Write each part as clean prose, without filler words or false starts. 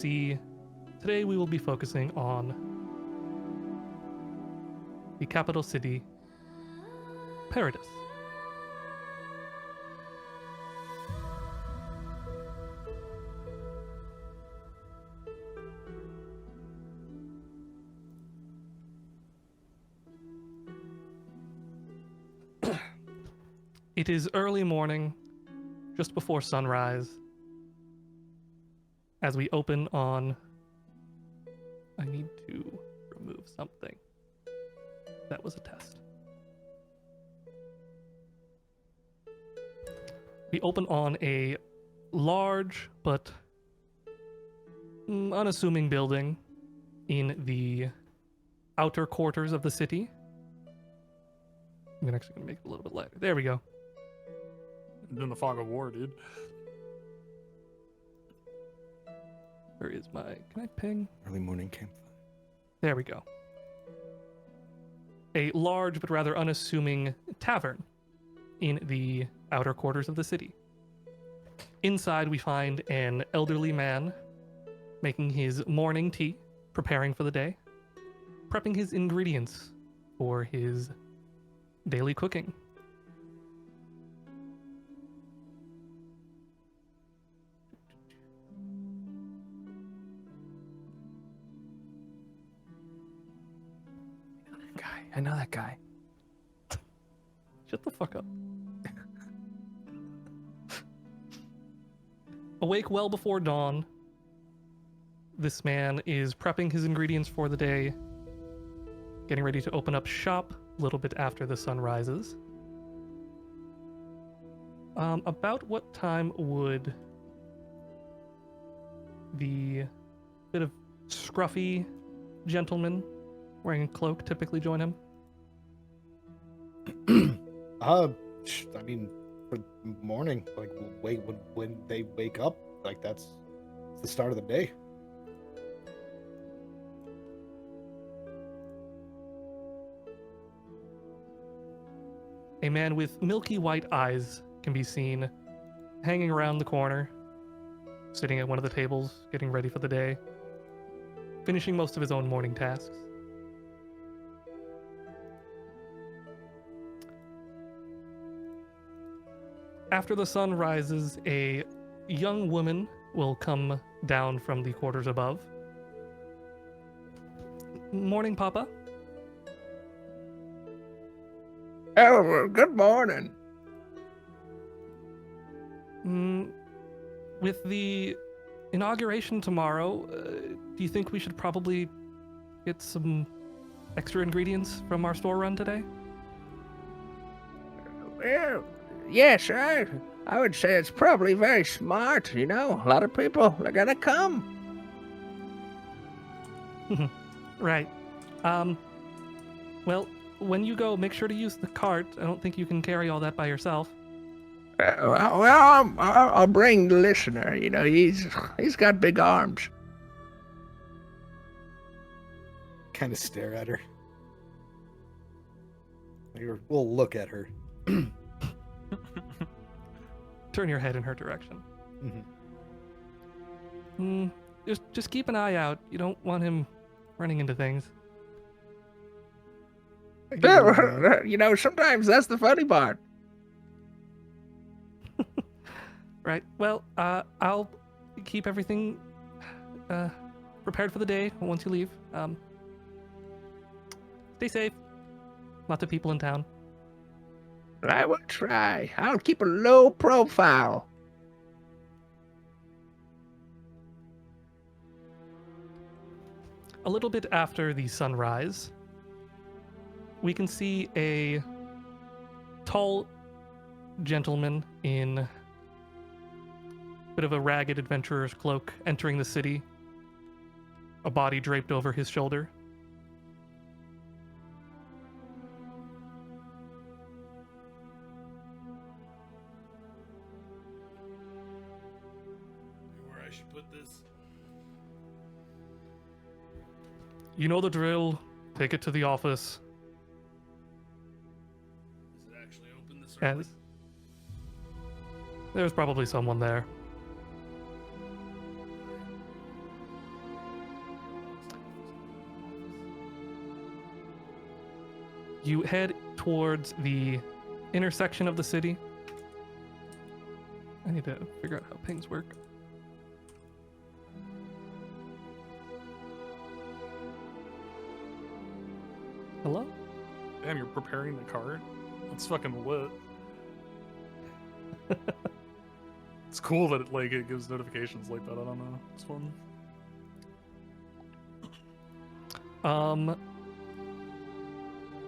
See, today we will be focusing on the capital city, Paradis. It is early morning, just before sunrise, as we open on... I need to remove something. That was a test. We open on a large but unassuming building in the outer quarters of the city. I'm actually going to make it a little bit lighter. There we go. In the fog of war, dude. Where is my... Can I ping? Early morning campfire. There we go. A large but rather unassuming tavern in the outer quarters of the city. Inside we find an elderly man making his morning tea, preparing for the day, prepping his ingredients for his daily cooking. I know that guy. Shut the fuck up. Awake well before dawn, this man is prepping his ingredients for the day, getting ready to open up shop a little bit after the sun rises. About what time would the bit of scruffy gentleman wearing a cloak typically join him? I mean, for morning, like when they wake up, like that's the start of the day. A man with milky white eyes can be seen hanging around the corner, sitting at one of the tables, getting ready for the day, finishing most of his own morning tasks. After the sun rises, a young woman will come down from the quarters above. Morning, Papa. Oh, well, good morning. With the inauguration tomorrow, do you think we should probably get some extra ingredients from our store run today? Well, yes, I would say it's probably very smart, you know. A lot of people are gonna come. Right. Well, when you go, make sure to use the cart. I don't think you can carry all that by yourself. I'll bring the listener, you know. He's got big arms. Kind of stare at her. We'll look at her. Turn your head in her direction. Mm-hmm. Just keep an eye out. You don't want him running into things. You know, sometimes that's the funny part. Right. Well, I'll keep everything prepared for the day once you leave. Stay safe. Lots of people in town. I will try. I'll keep a low profile. A little bit after the sunrise, we can see a tall gentleman in a bit of a ragged adventurer's cloak entering the city, a body draped over his shoulder. Where I should put this? You know the drill. Take it to the office. Is it actually open this early? As there's probably someone there. You head towards the intersection of the city. I need to figure out how pings work. Hello? Damn, you're preparing the cart? That's fucking lit. It's cool that it gives notifications like that. I don't know. It's fun.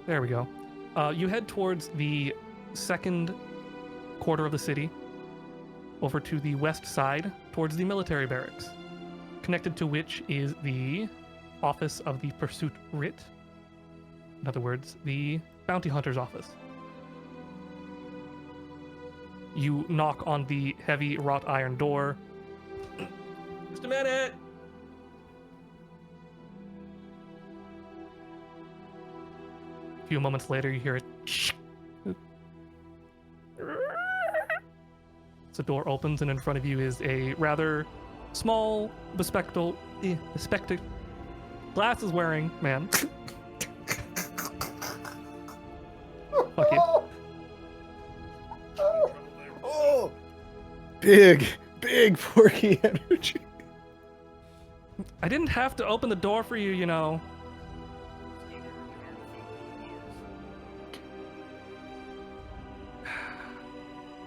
There we go. You head towards the second quarter of the city, over to the west side, towards the military barracks, connected to which is the office of the Pursuit Writ. In other words, the bounty hunter's office. You knock on the heavy wrought iron door. Just a minute! A few moments later, you hear it. The door opens, and in front of you is a rather small, bespectacled, glasses-wearing man. Fuck you. Oh, big Porky energy. I didn't have to open the door for you, you know.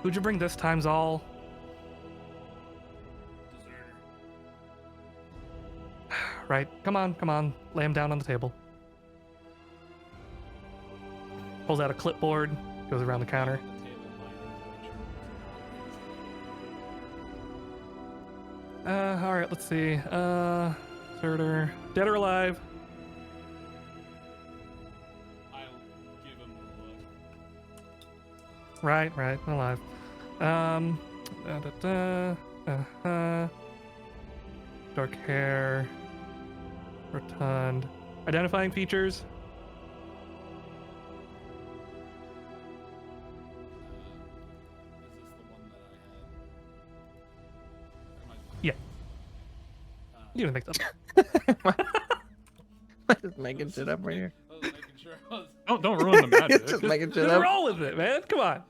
Who'd you bring this time, Zal? Right, come on. Lay him down on the table. Pulls out a clipboard, goes around the counter. Alright, let's see. Deserter. Dead or alive? I'll give him the look. Right, alive. Dark hair. Rotund. Identifying features? Is this the one that I had? Yeah. You didn't make that. I'm just making shit up right here. I was making sure I was. Don't ruin the magic. Just making shit Just up. roll with it, man. Come on.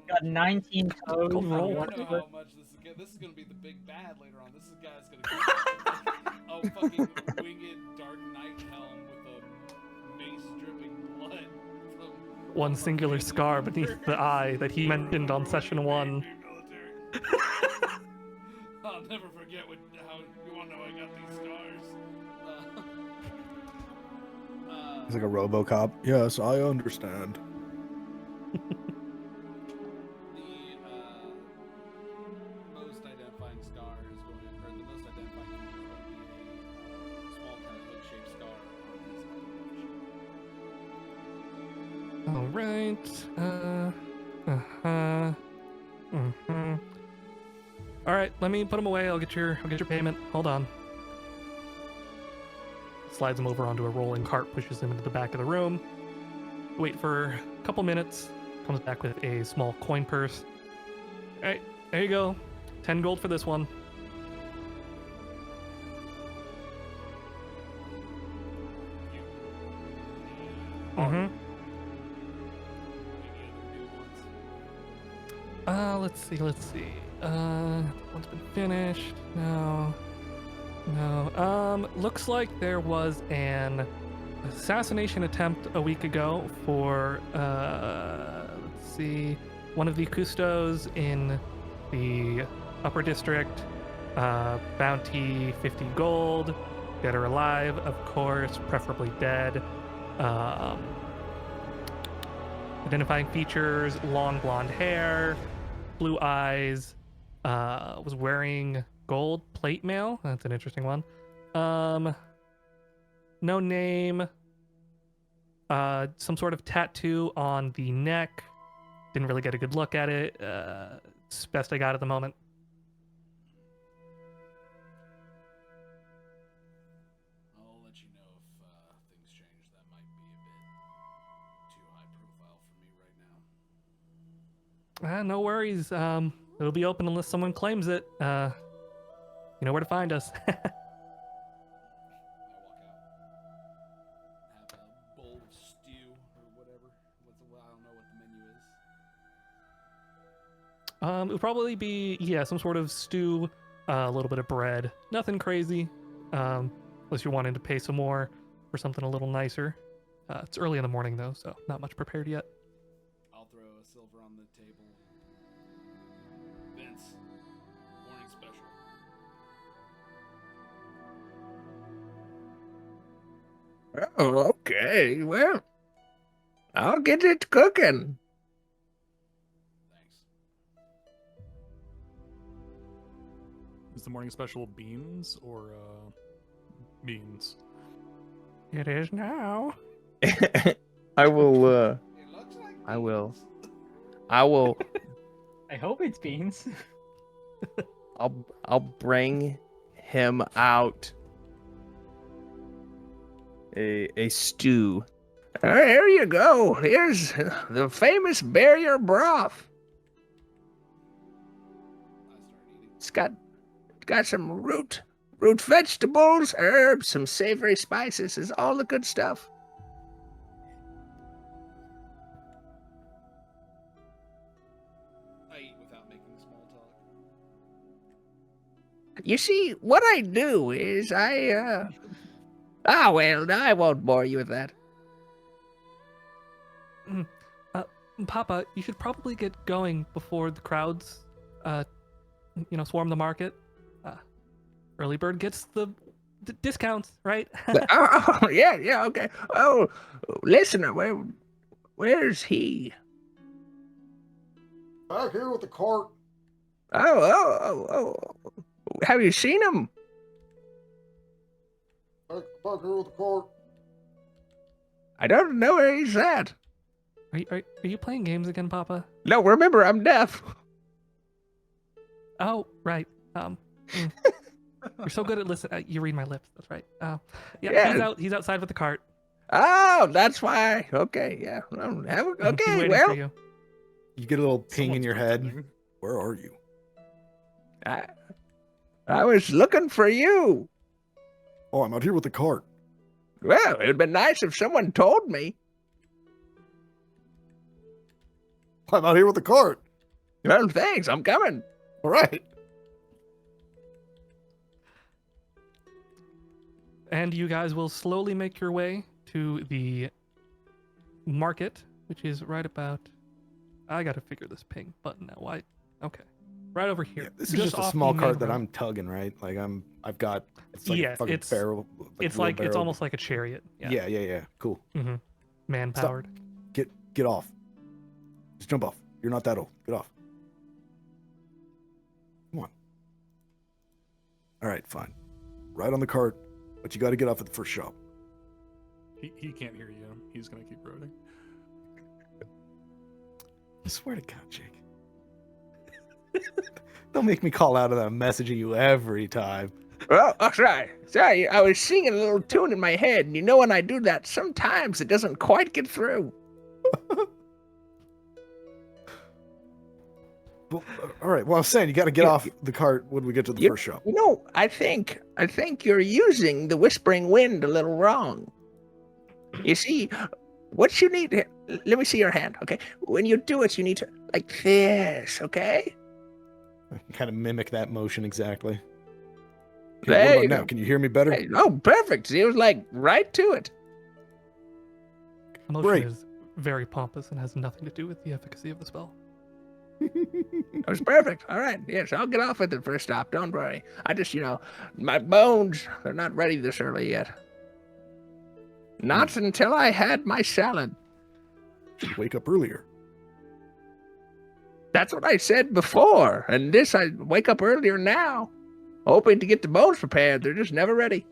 Got 19 toes. Go roll. I know how much this is gonna be the big bad later on. This guy's gonna get a fucking winged Dark Knight helm with a mace dripping blood from One singular scar beneath the eye that he mentioned on session 1. I'll never forget how you wanna know I got these scars. He's like a RoboCop. Yes, I understand. Most identifying scar is going to, or the most identifying feature is going to be a small kind of hook-shaped scar on his All right. All right, let me put him away. I'll get your payment. Hold on. Slides him over onto a rolling cart, pushes him into the back of the room. Wait for a couple minutes. Comes back with a small coin purse. All right, there you go. 10 gold for this one. Mm-hmm. Let's see. One's been finished. No. Looks like there was an assassination attempt a week ago for, let's see, one of the custos in the upper district. Bounty 50 gold. Dead or alive, of course, preferably dead. Identifying features: long blonde hair, blue eyes, was wearing gold plate mail. That's an interesting one. No name. Some sort of tattoo on the neck. Didn't really get a good look at it. It's best I got at the moment. I'll let you know if things change. That might be a bit too high profile for me right now. No worries. It'll be open unless someone claims it. You know where to find us. I walk out. Have a bowl It would probably be, yeah, some sort of stew, a little bit of bread. Nothing crazy, unless you're wanting to pay some more for something a little nicer. It's early in the morning, though, so not much prepared yet. I'll throw a silver on the table. Vince, morning special. Oh, okay. Well, I'll get it cooking. Thanks. Is the morning special beans or beans? It is now. I will. It looks like I will. beans. I will. I hope it's beans. I'll bring him out a stew. Here you go. Here's the famous barrier broth. I start eating. It's got some root vegetables, herbs, some savory spices. It's all the good stuff. I eat without making small talk. You see, what I do is well, I won't bore you with that. Papa, you should probably get going before the crowds, swarm the market. Early bird gets the discounts, right? Oh, yeah, okay. Oh, listener, where's he? Back here with the cart. Oh. Have you seen him? Back here with the cart. I don't know where he's at. Are you playing games again, Papa? No, remember, I'm deaf. Oh, right. You're so good at listening. You read my lips. That's right. Yeah. He's outside with the cart. Oh, that's why. Okay, yeah. He's Okay, waiting well, for you. You get a little ping in Someone's your head. pretending. Where are you? I was looking for you. Oh, I'm out here with the cart. Well, it would been nice if someone told me. I'm out here with the cart. Well, thanks. I'm coming. All right. And you guys will slowly make your way to the market, which is right about. I gotta figure this ping button out. Why? Okay, right over here. Yeah, this is just a off small the cart main that road. I'm tugging, right? Like it's like Yeah, a fucking it's- barrel. It's wheelbarrow. almost like a chariot. Yeah. Cool. Mm-hmm. Man powered. Get off. Just jump off. You're not that old. Get off. Come on. All right, fine. Right on the cart, but you got to get off at the first shop. He can't hear you. He's gonna keep roading. I swear to God, Jake. Don't make me call out of that messaging you every time. Well, sorry. I was singing a little tune in my head, and you know when I do that, sometimes it doesn't quite get through. Well, all right. Well, I was saying you got to get off the cart when we get to the first shop. You know, I think you're using the whispering wind a little wrong. You see, what you need. Let me see your hand, okay? When you do it, you need to like this, okay? I can kind of mimic that motion exactly. There What about you now? go. Can you hear me better? Hey, oh, perfect. It was like right to it. Emotion Great. is very pompous and has nothing to do with the efficacy of the spell. That was perfect. All right. Yes, I'll get off at the first stop. Don't worry. I just, my bones, they're not ready this early yet. Not until I had my salad. Should wake up earlier. That's what I said before. And this, I wake up earlier now, hoping to get the bones prepared. They're just never ready.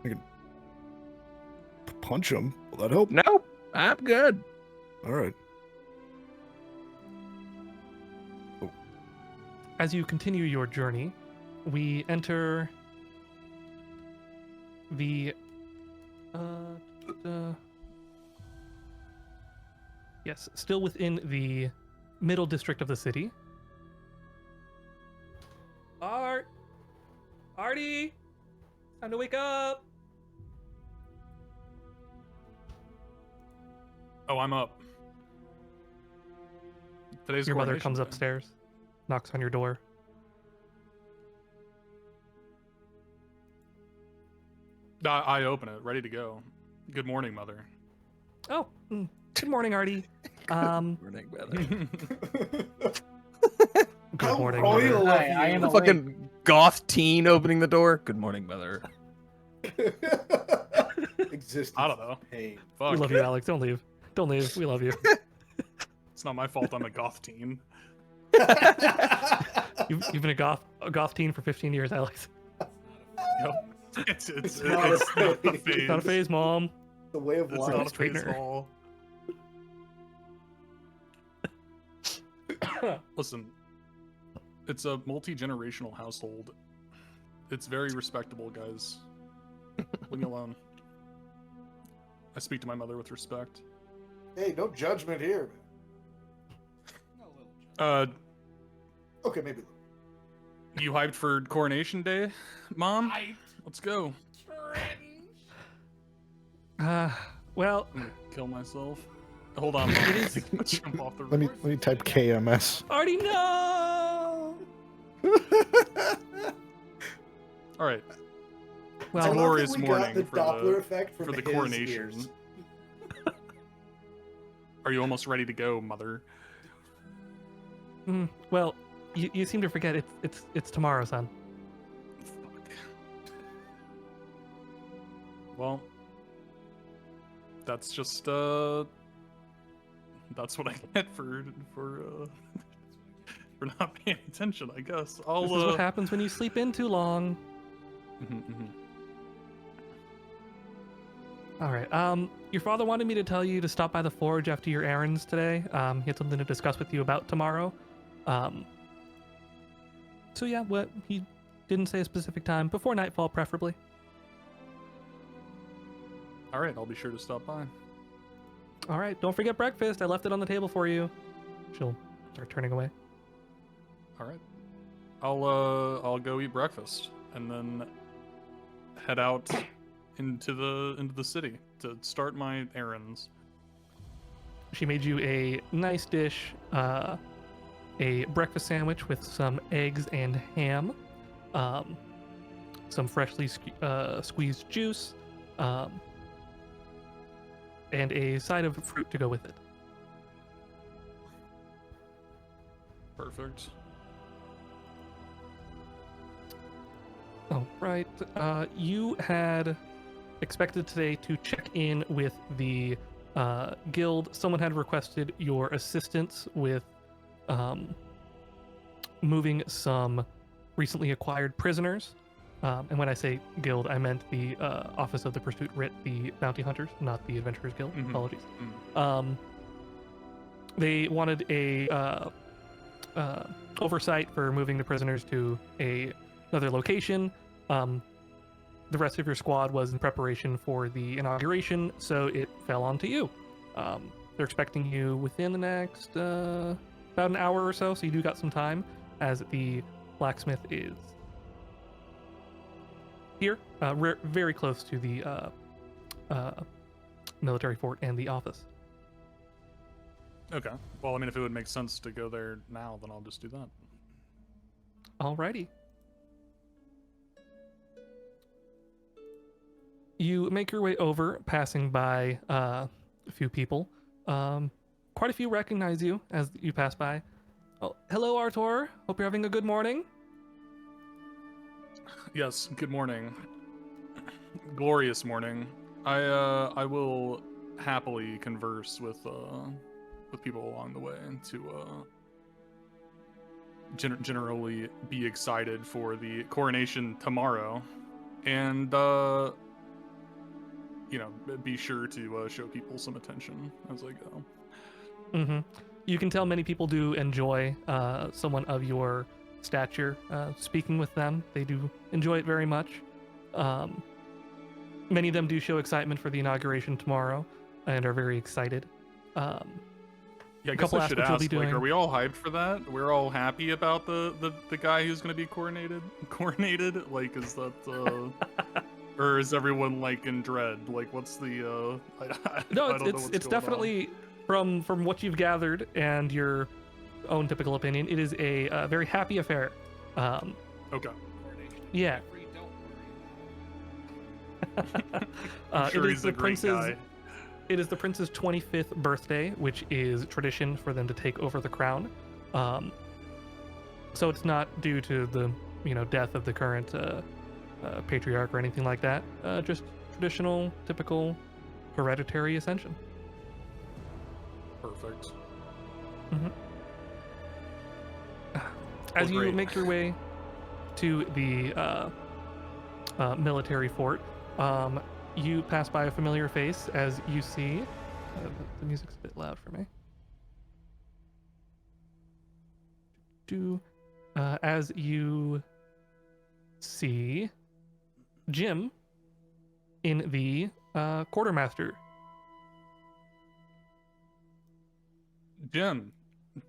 I can punch him. Will that help? Nope, I'm good. All right. As you continue your journey, we enter the yes, still within the middle district of the city. Artie, time to wake up. Oh, I'm up. Today's Your mother coronation comes day. upstairs, knocks on your door. I open it, ready to go. Good morning, mother. Oh, good morning, Artie. Morning, brother. Good How morning, royal mother. of Hi, I you. am The awake. fucking goth teen opening the door. Good morning, mother. Existence. I don't know. Pain. We Fuck. love you, Alex. Don't leave. Don't leave. We love you. It's not my fault I'm a goth teen. You've been a goth teen for 15 years, Alex. Yep. It's not a not the phase. phase. It's not a phase, Mom. The way of It's life. not a Straighten phase her. at all. Listen, it's a multi-generational household. It's very respectable, guys. Leave me alone. I speak to my mother with respect. Hey, no judgment here, man. A little joke. Okay, maybe. You hyped for Coronation Day, Mom? Hyped. Let's go. Cringe. Well, I'm gonna kill myself. Hold on, Mom. It is- Jump off the Let roof. me type KMS. Artie, no! All right. Well, I love that glorious we morning got the for Doppler the- effect from for the his coronation. ears. Are you almost ready to go, Mother? well, you seem to forget it's tomorrow, son. Fuck. Well, that's just that's what I get for not paying attention, I guess. I'll This is what happens when you sleep in too long. All right. Your father wanted me to tell you to stop by the forge after your errands today. He had something to discuss with you about tomorrow. So yeah, what he didn't say a specific time. Before nightfall, preferably. All right, I'll be sure to stop by. All right. Don't forget breakfast. I left it on the table for you. She'll start turning away. All right. I'll go eat breakfast and then head out into the city to start my errands. She made you a nice dish, a breakfast sandwich with some eggs and ham, some freshly squeezed juice, and a side of fruit to go with it. Perfect. All right. You had expected today to check in with the guild. Someone had requested your assistance with moving some recently acquired prisoners. And when I say guild, I meant the Office of the Pursuit Writ, the Bounty Hunters, not the Adventurers Guild. Mhm. Apologies. They wanted a oversight for moving the prisoners to another location. The rest of your squad was in preparation for the inauguration, so it fell onto you. They're expecting you within the next about an hour or so you do got some time, as the blacksmith is here, very close to the military fort and the office. Okay. Well, I mean, if it would make sense to go there now, then I'll just do that. Alrighty. You make your way over, passing by a few people. Quite a few recognize you as you pass by. Oh, hello, Artur. Hope you're having a good morning. Yes. Good morning. Glorious morning. I will happily converse with people along the way to generally be excited for the coronation tomorrow, and be sure to show people some attention as I go. Mm-hmm. You can tell many people do enjoy someone of your stature speaking with them. They do enjoy it very much. Many of them do show excitement for the inauguration tomorrow and are very excited. Yeah, I guess couple I asked should what you'll ask, be like, doing. are we all hyped for that? We're all happy about the guy who's going to be coronated? Like, is that, or is everyone, like, in dread? Like, what's the, I No, don't know what's it's going definitely from what you've gathered and your own typical opinion, it is a very happy affair. Okay. Coronation Yeah. Jeffrey, don't worry. I'm sure it is he's the a great prince's. guy. It is the prince's 25th birthday, which is tradition for them to take over the crown. So it's not due to the death of the current patriarch or anything like that. Just traditional, typical, hereditary ascension. Perfect. As Well, you great. make your way to the military fort, you pass by a familiar face as you see. The music's a bit loud for me. As you see Jim in the quartermaster.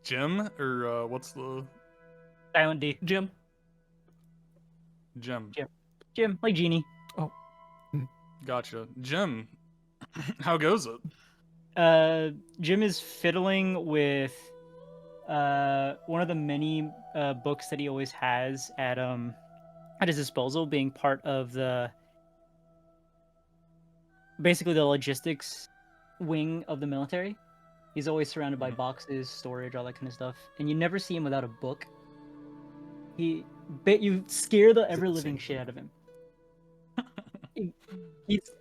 Jim, or what's the Silent D. Jim. Jim? Jim, like Genie. Gotcha. Jim, how goes it? Jim is fiddling with one of the many books that he always has at his disposal, being part of basically the logistics wing of the military. He's always surrounded by boxes, storage, all that kind of stuff, and you never see him without a book. You scare the ever living shit out of him.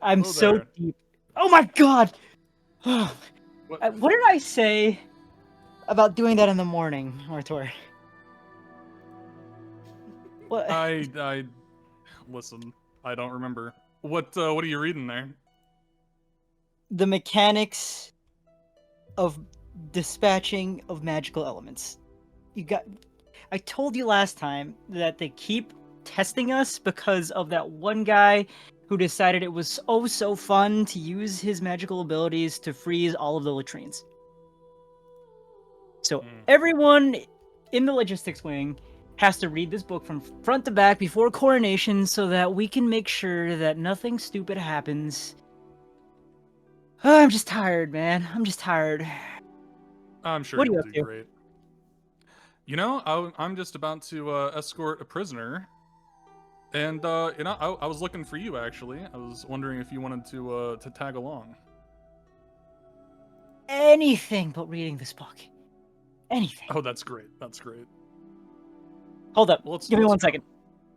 I'm Hello so there. deep. Oh my god! What? What did I say about doing that in the morning, Artur? What? I listen. I don't remember. What are you reading there? The mechanics of dispatching of magical elements. I told you last time that they keep testing us because of that one guy who decided it was so fun to use his magical abilities to freeze all of the latrines. So everyone in the logistics wing has to read this book from front to back before coronation so that we can make sure that nothing stupid happens. Oh, I'm just tired, man. I'm just tired. I'm sure What are you you'll up do to? great. I'm just about to escort a prisoner, and I was looking for you actually. I was wondering if you wanted to tag along. Anything but reading this book. Anything. Oh, that's great. That's great. Hold up. Well, let's- Give me let's one go. second.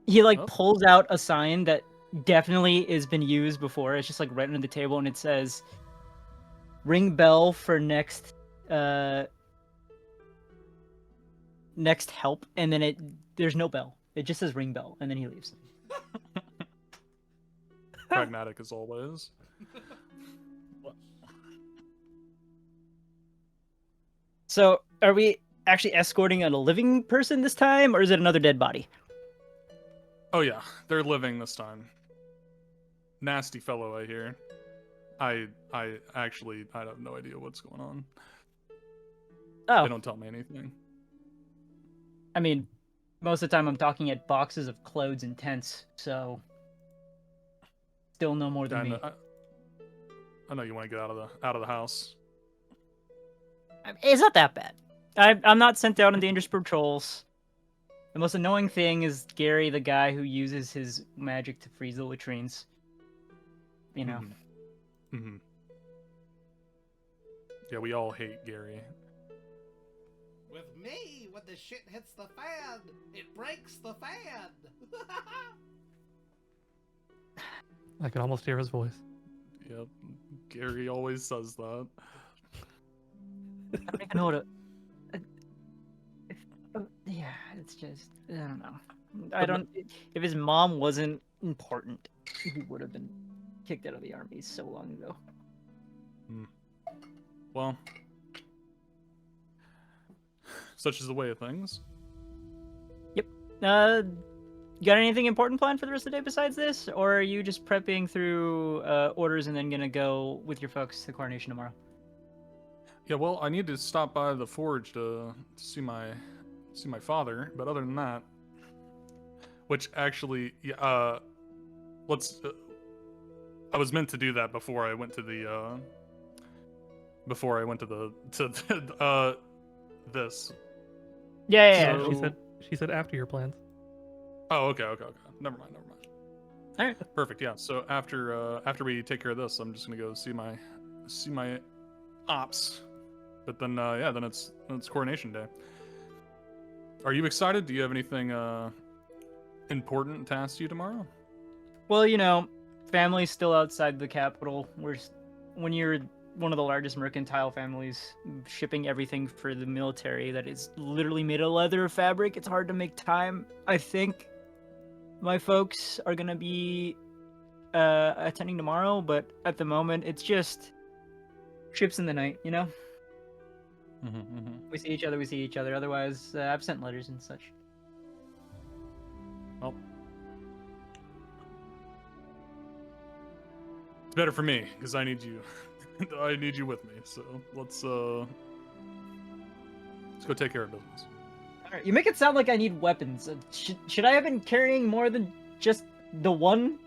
He Oh. pulls out a sign that definitely has been used before. It's just right under the table, and it says, "Ring bell for next help." And then there's no bell. It just says "ring bell," and then he leaves. Pragmatic as always. So, are we actually escorting a living person this time, or is it another dead body? Oh yeah, they're living this time. Nasty fellow, I hear. I have no idea what's going on. Oh, They don't tell me anything. I mean, most of the time I'm talking at boxes of clothes and tents, so still no more than me. I know you want to get out of the house. It's not that bad. I'm not sent out on dangerous patrols. The most annoying thing is Gary, the guy who uses his magic to freeze the latrines. You know. Mm-hmm. Yeah, we all hate Gary. With me, when the shit hits the fan, it breaks the fan. I can almost hear his voice. Yep, Gary always says that. I don't even know what yeah, it's just I don't know. I don't. If his mom wasn't important, he would have been kicked out of the army so long ago. Well, such is the way of things. Yep. You got anything important planned for the rest of the day besides this, or are you just prepping through orders and then gonna go with your folks to coronation tomorrow? Yeah, well, I need to stop by the forge to see my father, but other than that, which actually, I was meant to do that before I went to this. Yeah. So- She said after your plans. Oh, okay. Never mind. All right. Perfect. Yeah. So after we take care of this, I'm just gonna go see my ops. But then then it's coronation day. Are you excited? Do you have anything important to ask you tomorrow? Well, family's still outside the capital. When you're one of the largest mercantile families shipping everything for the military that is literally made of leather fabric, it's hard to make time. I think my folks are gonna be attending tomorrow, but at the moment it's just ships in the night. We see each other. Otherwise, I've sent letters and such. Well, it's better for me because I need you. I need you with me. So let's go take care of business. All right, you make it sound like I need weapons. Should I have been carrying more than just the one?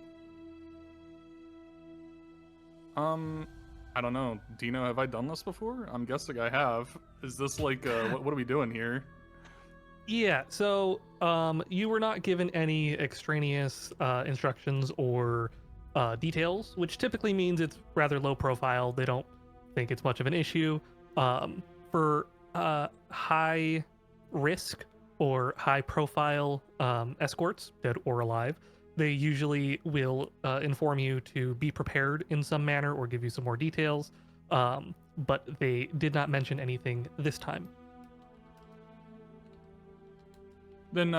I don't know. Dino, have I done this before? I'm guessing I have. Is this like what are we doing here? Yeah, so you were not given any extraneous instructions or details, which typically means it's rather low profile. They don't think it's much of an issue. For high risk or high profile escorts, dead or alive, they usually will inform you to be prepared in some manner or give you some more details. But they did not mention anything this time. Then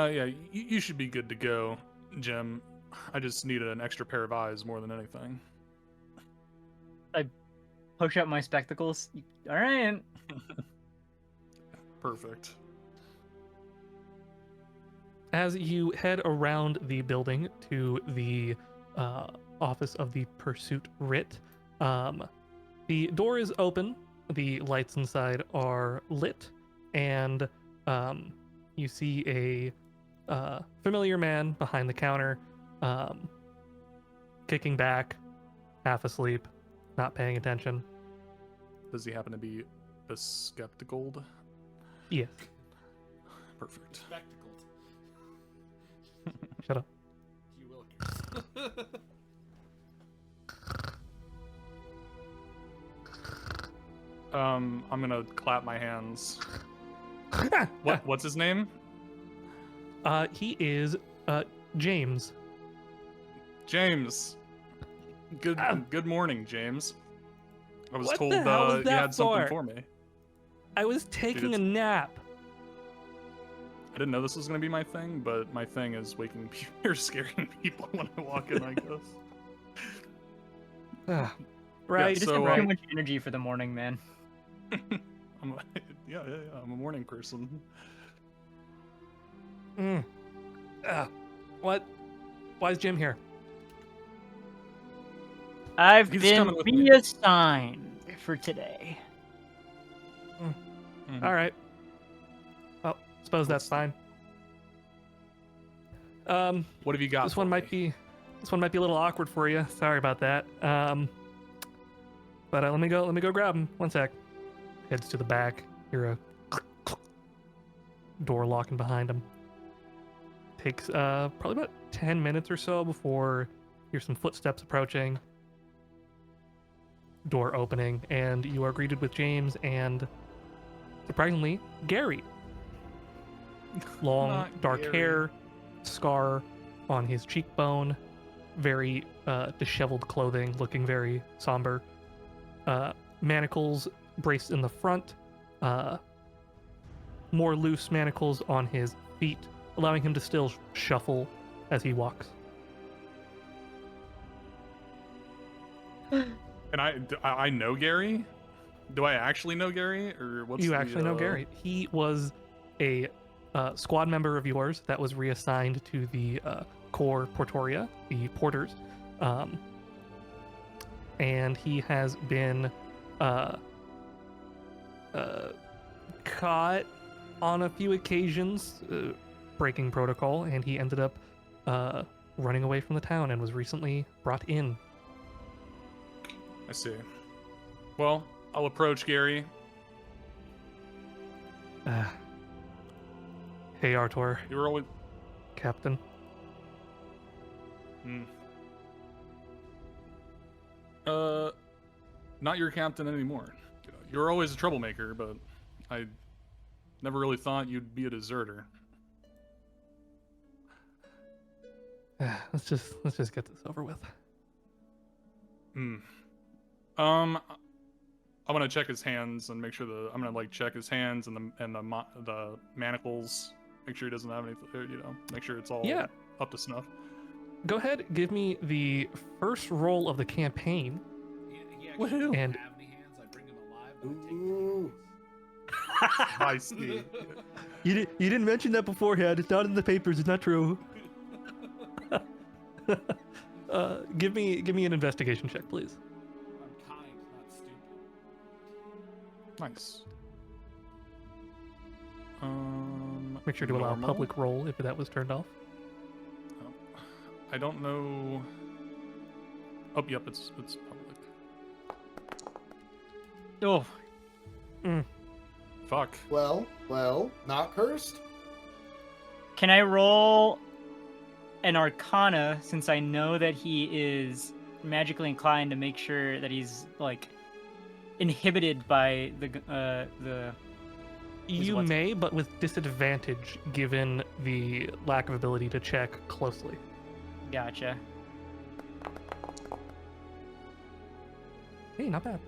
you should be good to go, Jim. I just needed an extra pair of eyes more than anything. Push up my spectacles. All right. Perfect. As you head around the building to the office of the Pursuit Writ, the door is open, the lights inside are lit, and you see a familiar man behind the counter, kicking back, half asleep, not paying attention. Does he happen to be bespectacled? Yes. Perfect. Spectacled. Shut up. You will. I'm gonna clap my hands. What's his name? He is James. James. Good morning, James. I was What told the hell was you that had something for? for me. I was taking a it's- nap. I didn't know this was gonna be my thing, but my thing is waking or scaring people when I walk in, I guess. Right. You just So, have too much energy for the morning, man. Yeah, I'm a morning person. What? Why is Jim here? I've He's been coming with me. reassigned for today. Mhm. All right. Well, suppose that's fine. What have you got? This for one might me? be a little awkward for you. Sorry about that. But let me go grab him. One sec. Heads to the back. Hear a door locking behind him. Takes probably about 10 minutes or so before you hear some footsteps approaching. Door opening, and you are greeted with James and, surprisingly, Gary. Long, Not dark Gary. hair, scar on his cheekbone, very disheveled clothing, looking very somber. Manacles braced in the front, more loose manacles on his feet, allowing him to still shuffle as he walks. And I know Gary. Do I actually know Gary, or what's You the, actually know Gary. He was a squad member of yours that was reassigned to the Corps Portoria, the Porters, and he has been caught on a few occasions breaking protocol, and he ended up running away from the town and was recently brought in. I see. Well, I'll approach Gary. Hey, Artor, You were always. Captain. Hmm. Not your captain anymore. You were always a troublemaker, but I never really thought you'd be a deserter. Let's just get this over with. Hmm. I'm gonna check his hands and make sure I'm gonna like check his hands and the manacles. Make sure he doesn't have anything. Make sure it's all Yeah. up to snuff. Go ahead, give me the first roll of the campaign. He actually doesn't And- have any hands. I bring him alive, but I take his I see. You didn't mention that beforehand. It's not in the papers. It's not true. Give me an investigation check, please. I'm kind, not stupid. Nice. Make sure to allow normal? public roll if that was turned off. Oh, I don't know. Oh, yep, it's public. Oh, Fuck. Well, not cursed. can I roll an Arcana since I know that he is magically inclined to make sure that he's like inhibited by the. You what? may, but with disadvantage given the lack of ability to check closely. Gotcha. Hey, not bad.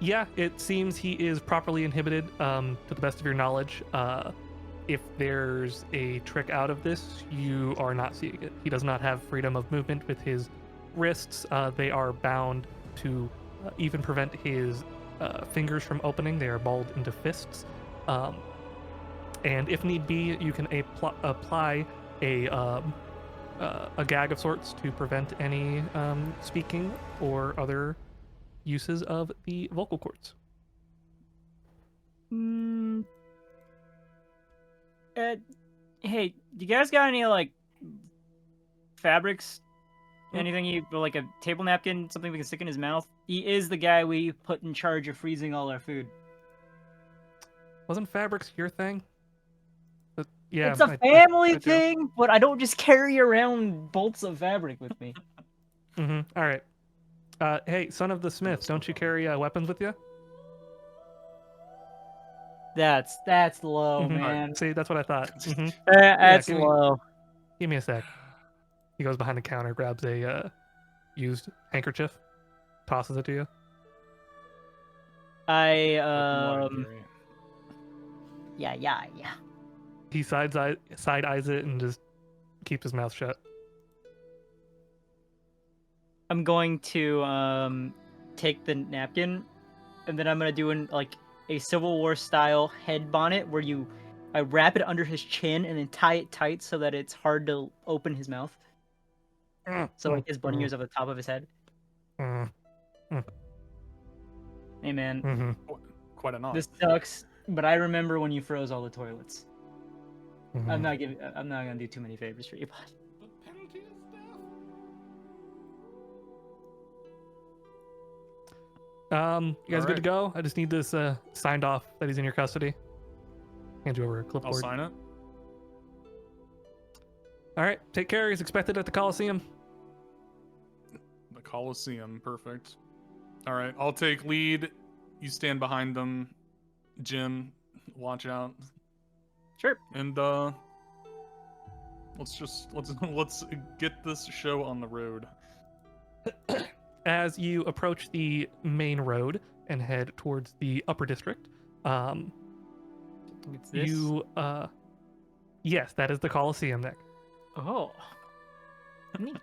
Yeah, it seems he is properly inhibited, to the best of your knowledge. If there's a trick out of this, you are not seeing it. He does not have freedom of movement with his wrists. They are bound to even prevent his fingers from opening. They are balled into fists. And if need be, you can apply a gag of sorts to prevent any speaking or other uses of the vocal cords. Hey, do you guys got any like fabrics? Hmm? Anything like a table napkin, something we can stick in his mouth? He is the guy we put in charge of freezing all our food. Wasn't fabrics your thing? Yeah, It's a I family do. thing, but I don't just carry around bolts of fabric with me. Mm-hmm. All right. Hey, son of the smith, don't you carry weapons with you? That's low, Mhm. man. See, that's what I thought. Mhm. That's give me- low. Give me a sec. He goes behind the counter, grabs a used handkerchief, tosses it to you. I Open wide, Gary. yeah. He side eyes it and just keeps his mouth shut. I'm going to take the napkin, and then I'm gonna do like a Civil War style head bonnet where I wrap it under his chin and then tie it tight so that it's hard to open his mouth. So like his bunny ears over the top of his head. Mm, Hey man, mhm, Quite a knot. this sucks, but I remember when you froze all the toilets. mhm. I'm not gonna do too many favors for you, bud. The penalty is death. You guys good to Alright. go? I just need this signed off that he's in your custody. Hand you over a I'll clipboard. sign it. All right, take care. He's expected at the Coliseum. The Coliseum, perfect. All right, I'll take lead. You stand behind them. Jim, watch out. Sure. And let's get this show on the road. As you approach the main road and head towards the upper district, It's this. yes, that is the Coliseum, Nick. Oh. Neat.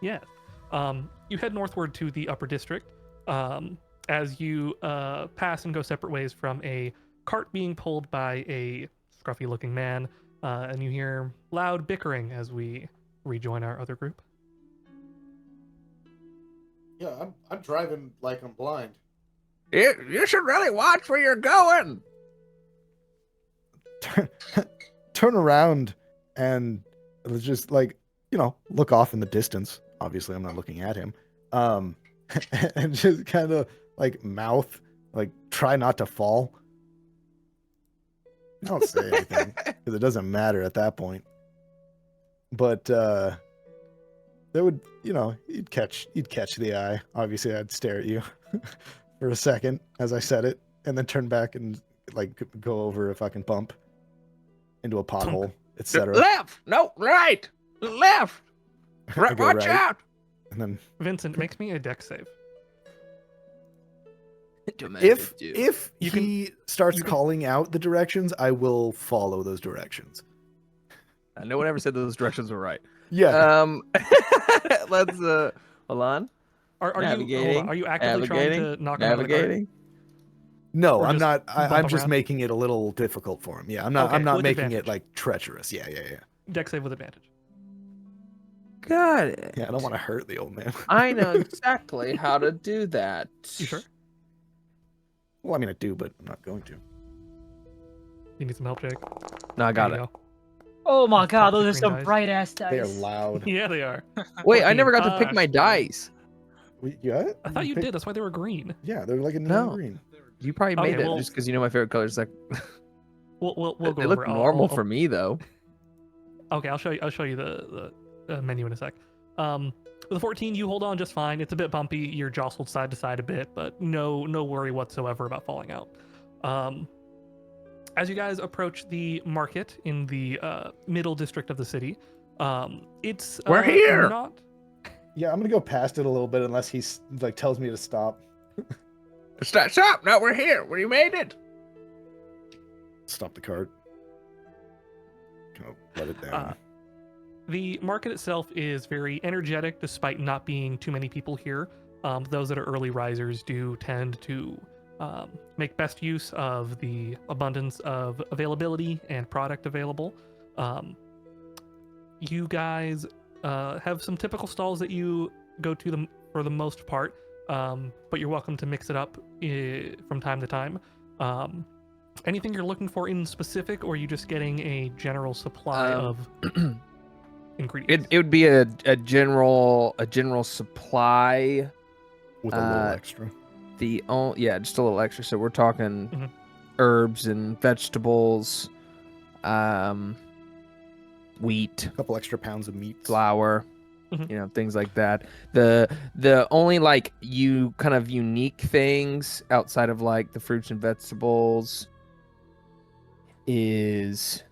Yes. You head northward to the upper district. As you pass and go separate ways from a cart being pulled by a scruffy-looking man, and you hear loud bickering as we rejoin our other group. Yeah, I'm driving like I'm blind. You should really watch where you're going. Turn around and just like, look off in the distance. Obviously, I'm not looking at him. And just kind of like mouth, like try not to fall. don't say anything because it doesn't matter at that point. But that would, you'd catch the eye. Obviously, I'd stare at you for a second as I said it, and then turn back and like go over a fucking bump into a pothole, etc. Left, no, right, left. I go Watch right, out. and then Vincent, makes me a deck save. if You he starts calling out the directions, I will follow those directions. No one ever said those directions were right. Yeah. Let's hold on. Are you hold Navigating, on, are you actively trying to knock him out of the cart? Navigating. No, Or I'm just not. bump I'm just around? making it a little difficult for him. Yeah, I'm not. Okay, I'm not with making advantage. it like treacherous. Yeah. Deck save with advantage. Got it. Yeah, I don't want to hurt the old man. I know exactly how to do that. You sure? Well, I mean, I do, but I'm not going to. You need some help, Jake? No, I got There it. you Oh my god, those are Green some dice. bright ass dice. They are loud. go. Yeah, they are. Wait, I 14. never got to pick Gosh, my man. dice. Yeah. I thought you picked- did. That's why they were green. Yeah, they're like a No. neon green. You probably Okay, made it well- just because you know my favorite color is like. We'll go They over. look it. normal I'll- for me though. Okay, I'll show you the menu in a sec. With the 14, you hold on just fine. It's a bit bumpy. You're jostled side to side a bit, but no worry whatsoever about falling out. As you guys approach the market in the middle district of the city, it's We're here! Not Yeah, I'm gonna go past it a little bit unless he's like tells me to stop. Stop! No, we're here. We made it. Stop the cart. Kind of let it down. The market itself is very energetic, despite not being too many people here. Those that are early risers do tend to make best use of the abundance of availability and product available. You guys have some typical stalls that you go to them for the most part, but you're welcome to mix it up from time to time. Anything you're looking for in specific, or are you just getting a general supply of ingredients? It would be a general supply. With a little extra. Just a little extra. So we're talking Mhm. herbs and vegetables, wheat, A couple extra pounds of meat. flour, Mhm. things like that. The only like kind of unique things outside of like the fruits and vegetables is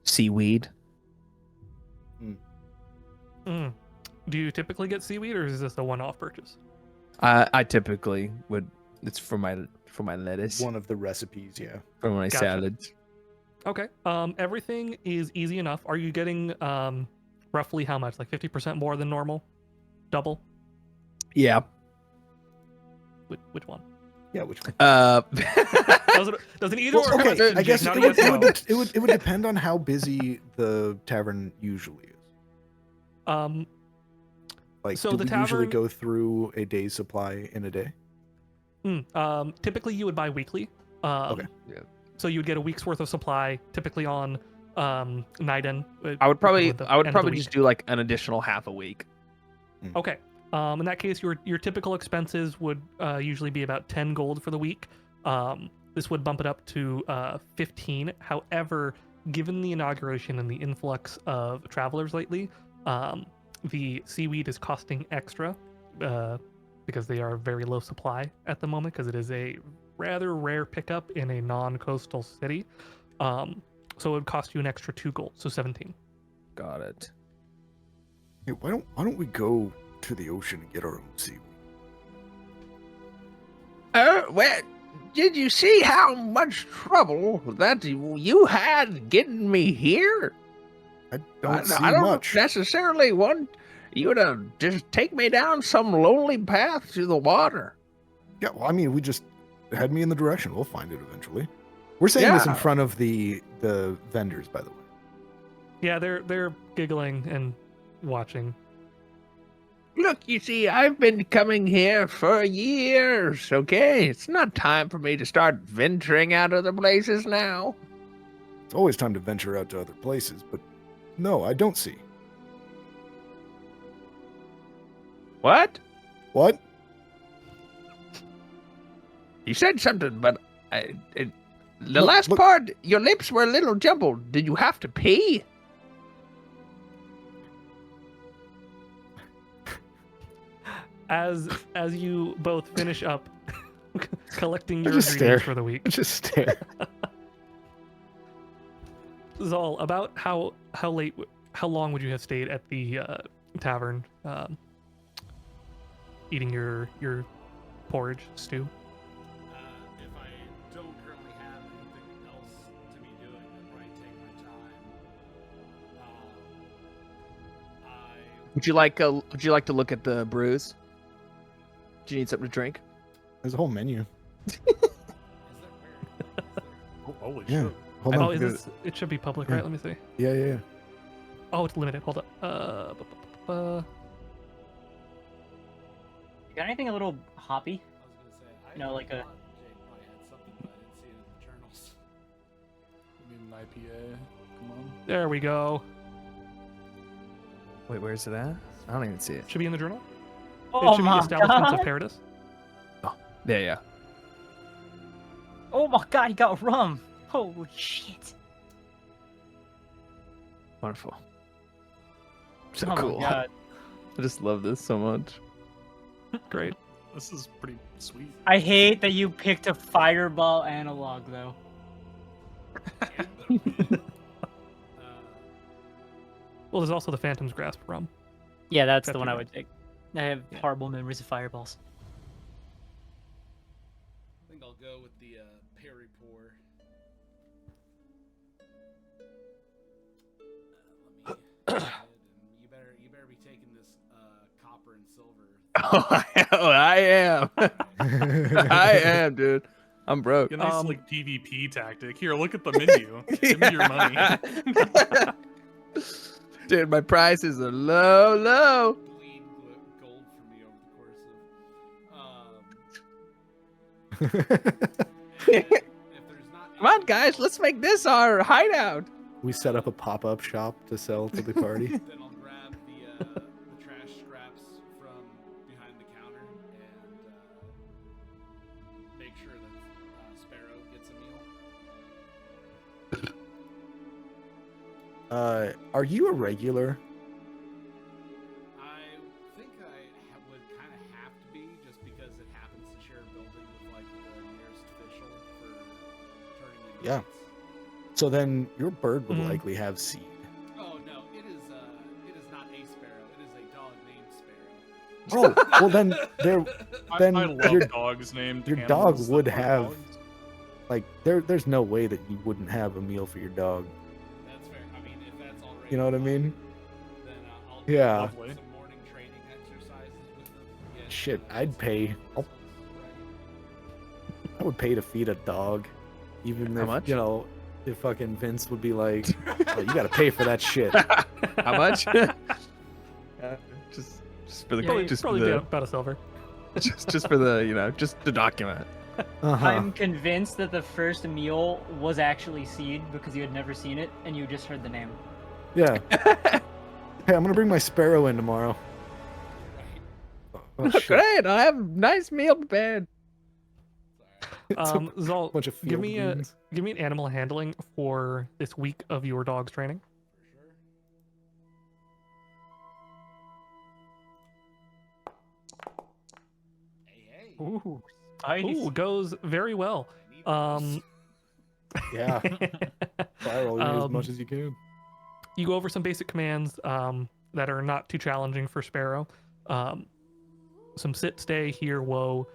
seaweed. Mm. Do you typically get seaweed, or is this a one-off purchase? I typically would. It's for my lettuce, One of the recipes, yeah. for my Gotcha. salads. Okay. Everything is easy enough. Are you getting roughly how much? Like 50% more than normal? Double? Yeah. Which one? Yeah, which one? Doesn't either Well, or come okay, out, I guess Jake, it not would, yet, it, no. would, it, would, it would depend on how busy the tavern usually is. Like, So do the we usually tavern- go through a day's supply in a day? Typically you would buy weekly. Okay. Yeah. So you would get a week's worth of supply, typically on night end. I would probably end of the just week. do like an additional half a week. Okay. In that case, your typical expenses would usually be about 10 gold for the week. This would bump it up to 15. However, given the inauguration and the influx of travelers lately, the seaweed is costing extra because they are very low supply at the moment, because it is a rather rare pickup in a non-coastal city. So it would cost you an extra 2 gold, so 17. Got it. Hey, why don't we go to the ocean and get our own seaweed? Well, did you see how much trouble that you had getting me here? I don't see I don't much. necessarily want you to just take me down some lonely path to the water. Yeah, well, I mean, we just head me in the direction. We'll find it eventually. We're saying this in Yeah. front of the vendors, by the way. Yeah, they're giggling and watching. Look, you see, I've been coming here for years, okay? It's not time for me to start venturing out other places now. It's always time to venture out to other places, but no, I don't see. What? What? You said something, but The Look, last look. part, your lips were a little jumbled. Did you have to pee? As you both finish up collecting your just ingredients stare. for the week, Just stare. Zol, about how long would you have stayed at the tavern, eating your porridge stew? If I don't currently have anything else to be doing, I'd probably take my time. Would you like to look at the brews? Do you need something to drink? There's a whole menu. Is there Oh, holy Yeah. shit. Hold Oh, on. is this? It should be public, Yeah. right? Let me see. Yeah. Oh, it's limited. Hold up. You got anything a little hoppy? I was gonna say, I No, like a- thought Jake probably had something, but I didn't see it in the journals. I mean, an IPA. Come on. There we go. Wait, where's it at? I don't even see it. Should be in the journal. It Oh should be my Establishments of god! Paradise. Yeah. Oh my god, he got rum! Holy shit! Wonderful. So Oh cool. my god. I just love this so much. Great. This is pretty sweet. I hate that you picked a fireball analog though. Well, there's also the Phantom's Grasp rum. Yeah, that's Got the one you I right. would take. I have horrible memories of fireballs. I think I'll go with the Perry pour. Let me. go ahead and you better be taking this copper and silver. Oh, I am. I am, dude. I'm broke. A nice like PvP tactic. Here, look at the menu. Give me your money. Dude, my prices are low. Bleed gold for me over the course of. And if there's not Come on, guys, let's make this our hideout. We set up a pop-up shop to sell to the party. Then I'll grab the trash scraps from behind the counter and make sure that Sparrow gets a meal. Are you a regular? I think I would kind of have to be, just because it happens to share a building with like the nearest official for turning in Yeah. knights. So then your bird would Mhm. likely have seed. Oh no, it is not a sparrow. It is a dog named Sparrow. Oh, well then there Then I love your- dogs named your animals dog that would aren't have- dogs. like there's no way that you wouldn't have a meal for your dog. That's fair. I mean, if that's already You know what I mean? then I'll Yeah. do Lovely. some morning training exercises with them. Get, Shit, I'd some pay. muscles I would pay to feed a dog, even How if much? you know, if fucking Vince would be like, oh, you got to pay for that shit. How much? just for the Probably, just for probably the about a silver. just for the just the document. Uh-huh. I'm convinced that the first meal was actually seed because you had never seen it and you just heard the name. Yeah. Hey, I'm gonna bring my sparrow in tomorrow. Oh, shit. Great, I have a nice meal prepared. It's a Zol, bunch of give field me beans. give me an animal handling for this week of your dog's training. For sure. Hey. Ooh, Ooh, goes very well. I need those. Yeah, spiral you as Um, much as you can. You go over some basic commands that are not too challenging for Sparrow. Some sit, stay, hear, whoa.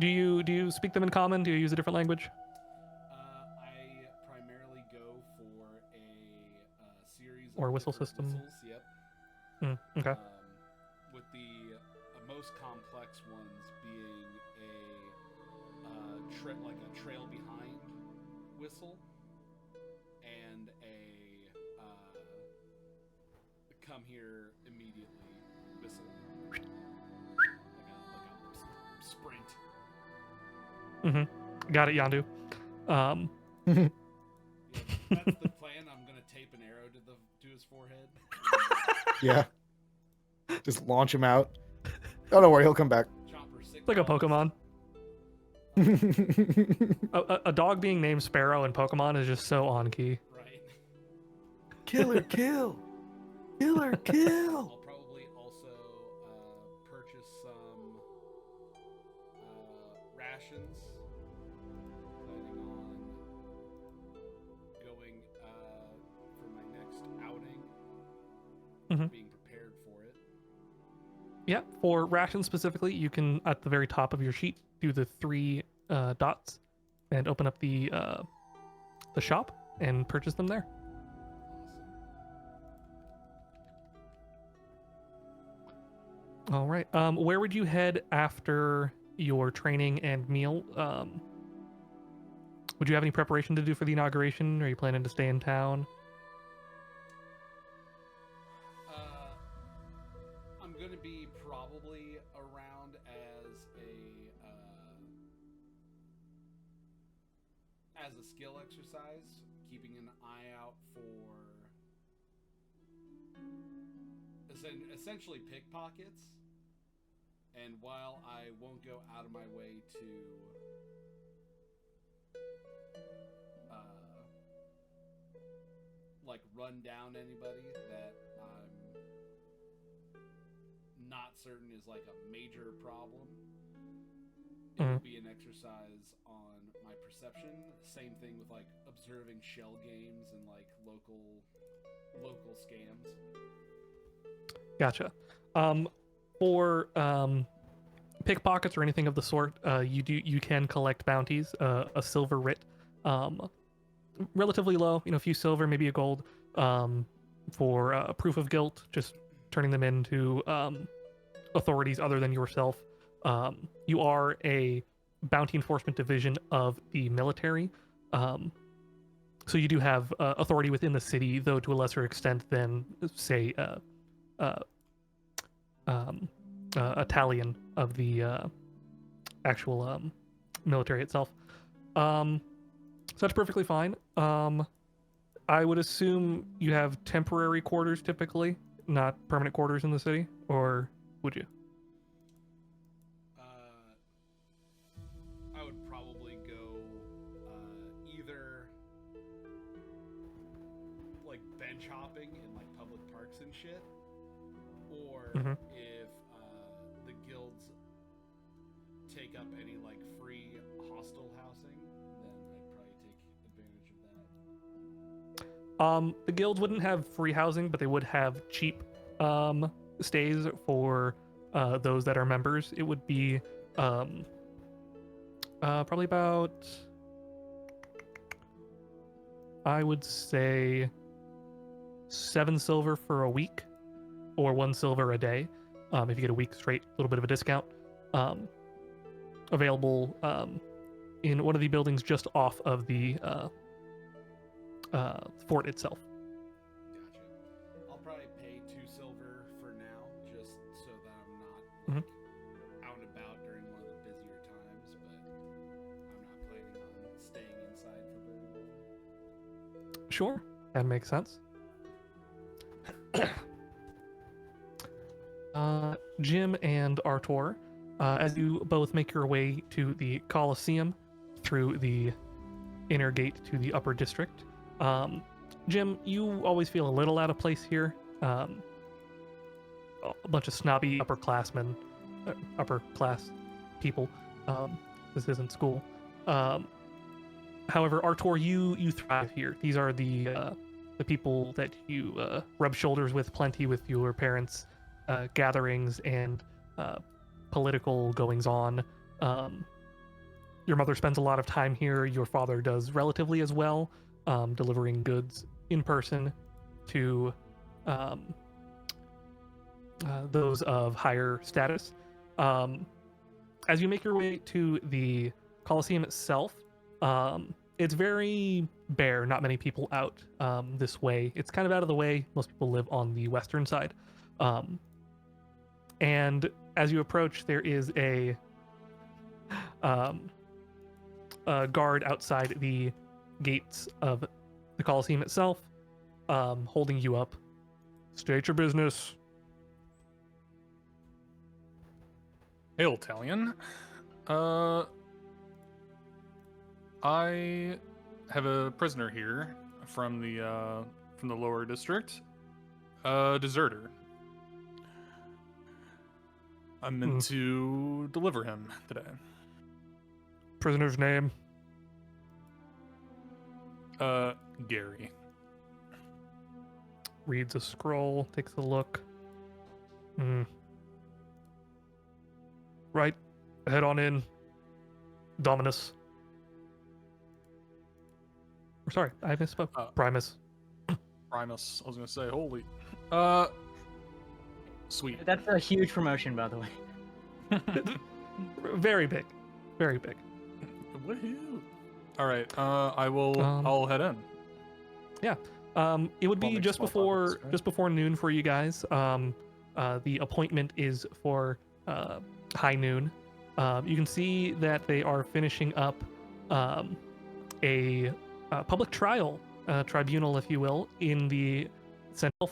Do you speak them in common? Do you use a different language? I primarily go for a series Or of whistle different system. whistles, Yep. Okay. With the most complex ones being like a trail behind whistle and a come here immediately whistle, like a sprint. Got it, Yandu. Yeah, that's the plan. I'm gonna tape an arrow to his forehead. Yeah. Just launch him out. Oh, don't worry, he'll come back. Chopper six. Like a dogs. Pokemon. A dog being named Sparrow in Pokemon is just so on key. Right. Killer kill. Killer I'll kill. probably also purchase some rations. Planning on going for my next outing. Mhm. Being prepared for it. Yeah, for rations specifically, you can at the very top of your sheet do the 3 dots and open up the shop and purchase them there. Awesome. All right. Where would you head after your training and meal? Would you have any preparation to do for the inauguration? Or are you planning to stay in town? I'm going to be probably around as a skill exercise, keeping an eye out for essentially pickpockets. And while I won't go out of my way to like run down anybody that I'm not certain is like a major problem, it would be an exercise on my perception. Same thing with like observing shell games and like local scams. Gotcha. For pickpockets or anything of the sort, you can collect bounties. A silver writ, relatively low, a few silver, maybe a gold, for proof of guilt. Just turning them into authorities other than yourself. You are a bounty enforcement division of the military, so you do have authority within the city, though to a lesser extent than, say, Italian of the actual military itself. So that's perfectly fine. I would assume you have temporary quarters typically, not permanent quarters in the city, or would you? I would probably go either like bench hopping in like public parks and shit, or if the guilds take up any like free hostel housing, then I'd probably take advantage of that. The guilds wouldn't have free housing, but they would have cheap stays for those that are members. It would be probably about, I would say, 7 silver for a week, or 1 silver a day. If you get a week straight, a little bit of a discount. Available in one of the buildings just off of the fort itself. Gotcha. I'll probably pay 2 silver for now, just so that I'm not like out and about during one of the busier times, but I'm not planning on staying inside for very long. Sure, that makes sense. Jim and Artur, as you both make your way to the Colosseum through the inner gate to the upper district, Jim, you always feel a little out of place here. A bunch of snobby upper class people. This isn't school. However, Artur, you thrive here. These are the people that you rub shoulders with plenty with your parents' gatherings and political goings on. Your mother spends a lot of time here. Your father does relatively as well, delivering goods in person to those of higher status. As you make your way to the Colosseum itself, it's very bare. Not many people out this way. It's kind of out of the way. Most people live on the western side. And as you approach, there is a guard outside the gates of the Colosseum itself, holding you up. State your business. Hail, Italian. I have a prisoner here from the lower district, a deserter. I'm meant to deliver him today. Prisoner's name? Gary. Reads a scroll, takes a look. Right. Head on in. Dominus. Or sorry, I misspoke. Primus. Primus. I was gonna say, holy. Sweet. That's a huge promotion, by the way. Very big. Very big. Woohoo! All right. I'll head in. Yeah. It would be Make just small before pockets, right? noon for you guys. The appointment is for high noon. You can see that they are finishing up a public trial, tribunal, if you will, in the Sentinel.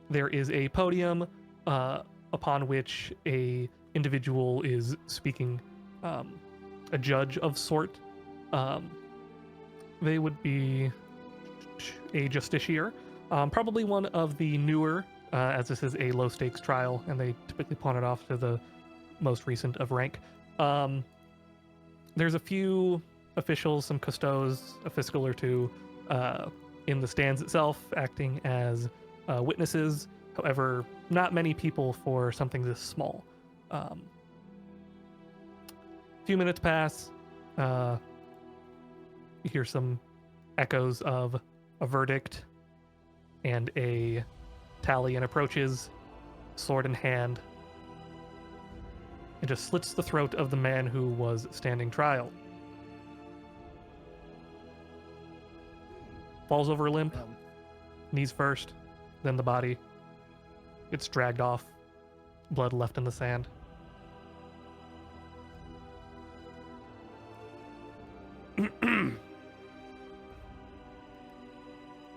There is a podium upon which a individual is speaking, a judge of sort. They would be a justiciar, probably one of the newer, as this is a low stakes trial, and they typically pawn it off to the most recent of rank. There's a few officials, some custos, a fiscal or two, in the stands itself, acting as witnesses. However, not many people for something this small. A few minutes pass. You hear some echoes of a verdict, and a Talion approaches, sword in hand, and just slits the throat of the man who was standing trial. Falls over limp, knees first, then the body. It's dragged off, blood left in the sand.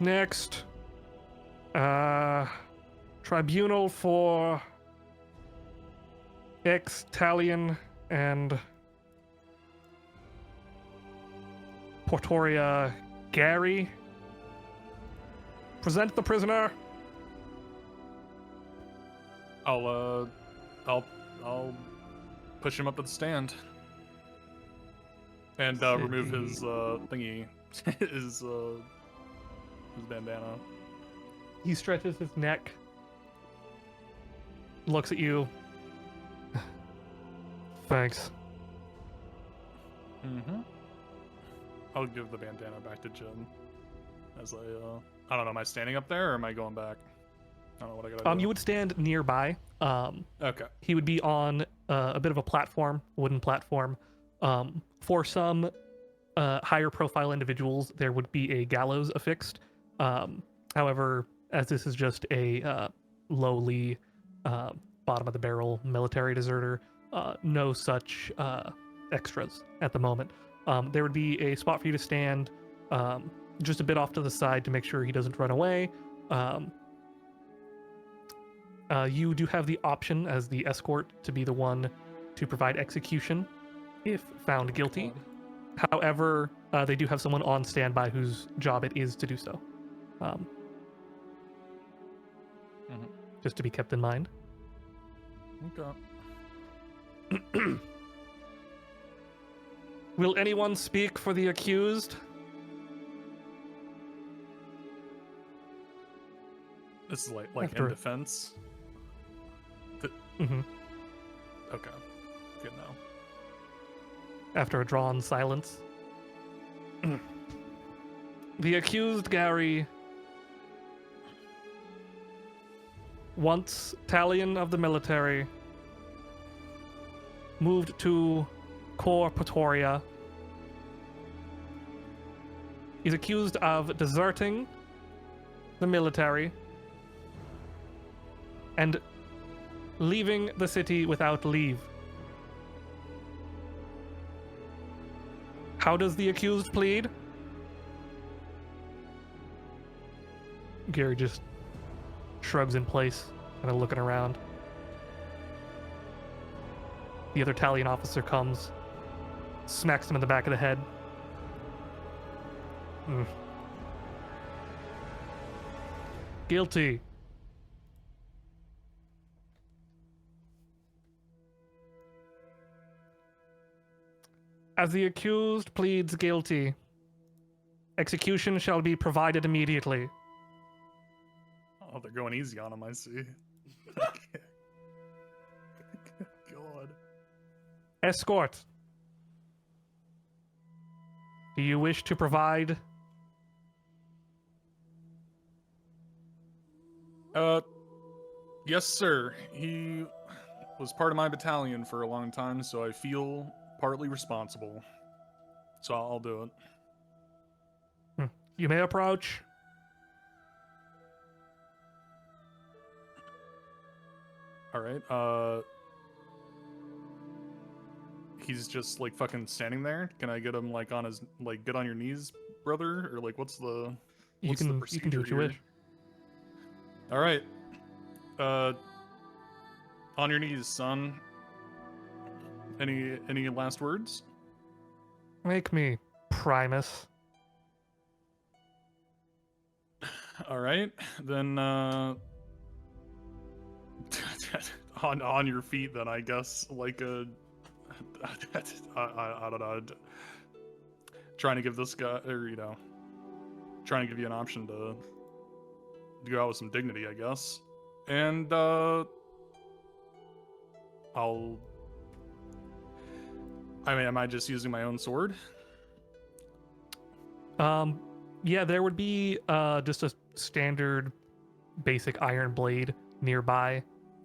Next, tribunal for ex-Talion and Portoria Gary. Present the prisoner. I'll push him up to the stand and remove his thingy, his bandana. He stretches his neck, looks at you. Thanks. I'll give the bandana back to Jim. As I don't know, am I standing up there or am I going back? I don't know what I gotta do. You would stand nearby. Okay. He would be on a bit of a platform, wooden platform. For some higher profile individuals, there would be a gallows affixed. However, as this is just a lowly bottom of the barrel military deserter, no such extras at the moment. There would be a spot for you to stand just a bit off to the side to make sure he doesn't run away. You do have the option as the escort to be the one to provide execution if found guilty. However, they do have someone on standby whose job it is to do so. Just to be kept in mind. Okay. Will anyone speak for the accused? This is like After- in defense. Mm-hmm. Okay. Good now. After a drawn silence. The accused, Gary, once Talion of the military, moved to Cor Pretoria. He's accused of deserting the military and leaving the city without leave. How does the accused plead? Gary just shrugs in place, kind of looking around. The other Talion officer comes, smacks him in the back of the head, Mm. Guilty. As the accused pleads guilty, execution shall be provided immediately. Oh, they're going easy on him, I see. God. Escort. Do you wish to provide? Yes, sir. He was part of my battalion for a long time, so I feel partly responsible. So I'll do it. You may approach. All right. He's just like fucking standing there. Can I get him like on his get on your knees, brother, or like what's the You can do procedure what you here? wish. All right. On your knees, son. Any last words? Make me Primus. All right, then on your feet, then I guess like a I don't know, trying to give this guy or trying to give you an option to go out with some dignity, I guess, and am I just using my own sword? Yeah, there would be just a standard basic iron blade nearby,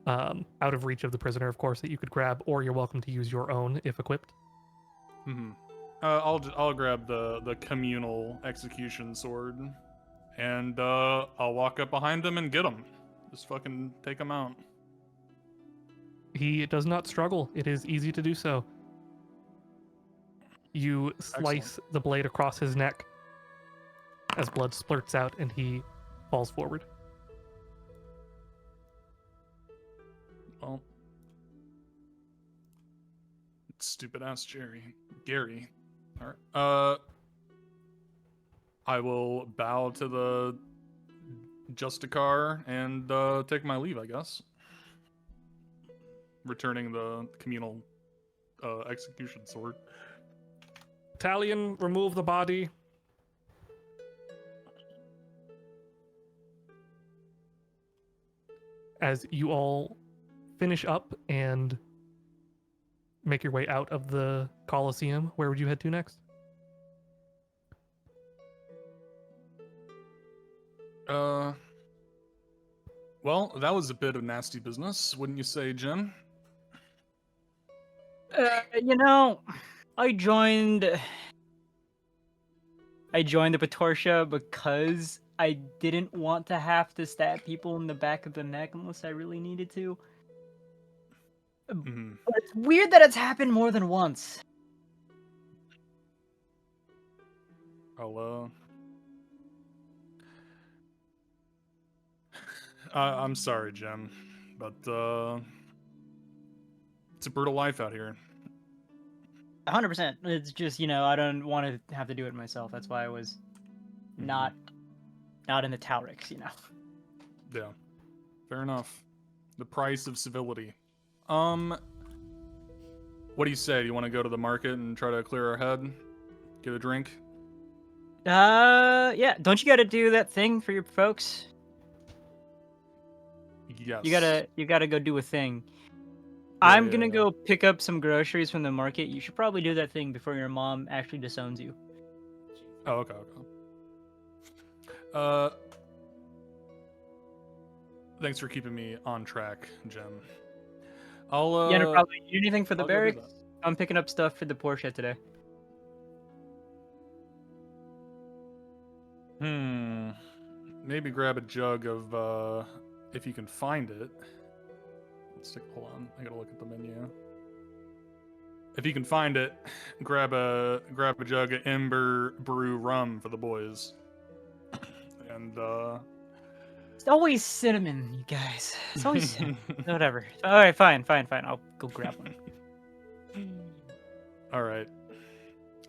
out of reach of the prisoner, of course, that you could grab, or you're welcome to use your own if equipped. Mm-hmm. I'll grab the communal execution sword, and I'll walk up behind him and get him. Just fucking take him out. He does not struggle. It is easy to do so. You slice the blade across his neck as blood splurts out and he falls forward. Well, stupid ass Gary. All right. I will bow to the Justicar and take my leave, I guess. Returning the communal execution sword. Battalion, remove the body. As you all finish up and make your way out of the Colosseum, where would you head to next? Well, that was a bit of nasty business, wouldn't you say, Jim? I joined the Patorcia because I didn't want to have to stab people in the back of the neck unless I really needed to. Mm-hmm. But it's weird that it's happened more than once. I'm sorry, Jim, but it's a brutal life out here. 100%. It's just, I don't want to have to do it myself. That's why I was not in the Taurix, Yeah, fair enough. The price of civility. What do you say? Do you want to go to the market and try to clear our head? Get a drink? Yeah. Don't you got to do that thing for your folks? Yes. You gotta go do a thing. Yeah, I'm gonna go pick up some groceries from the market. You should probably do that thing before your mom actually disowns you. Oh, okay. Thanks for keeping me on track, Jim. I'll Yeah, no problem. You need anything for the I'll go do barracks? that. I'm picking up stuff for the Porsche today. Maybe grab a jug of if you can find it. Hold on, I gotta look at the menu. If you can find it, grab a jug of Ember Brew rum for the boys. And It's always cinnamon, you guys. It's always cinnamon. Whatever. All right, fine. I'll go grab one. All right.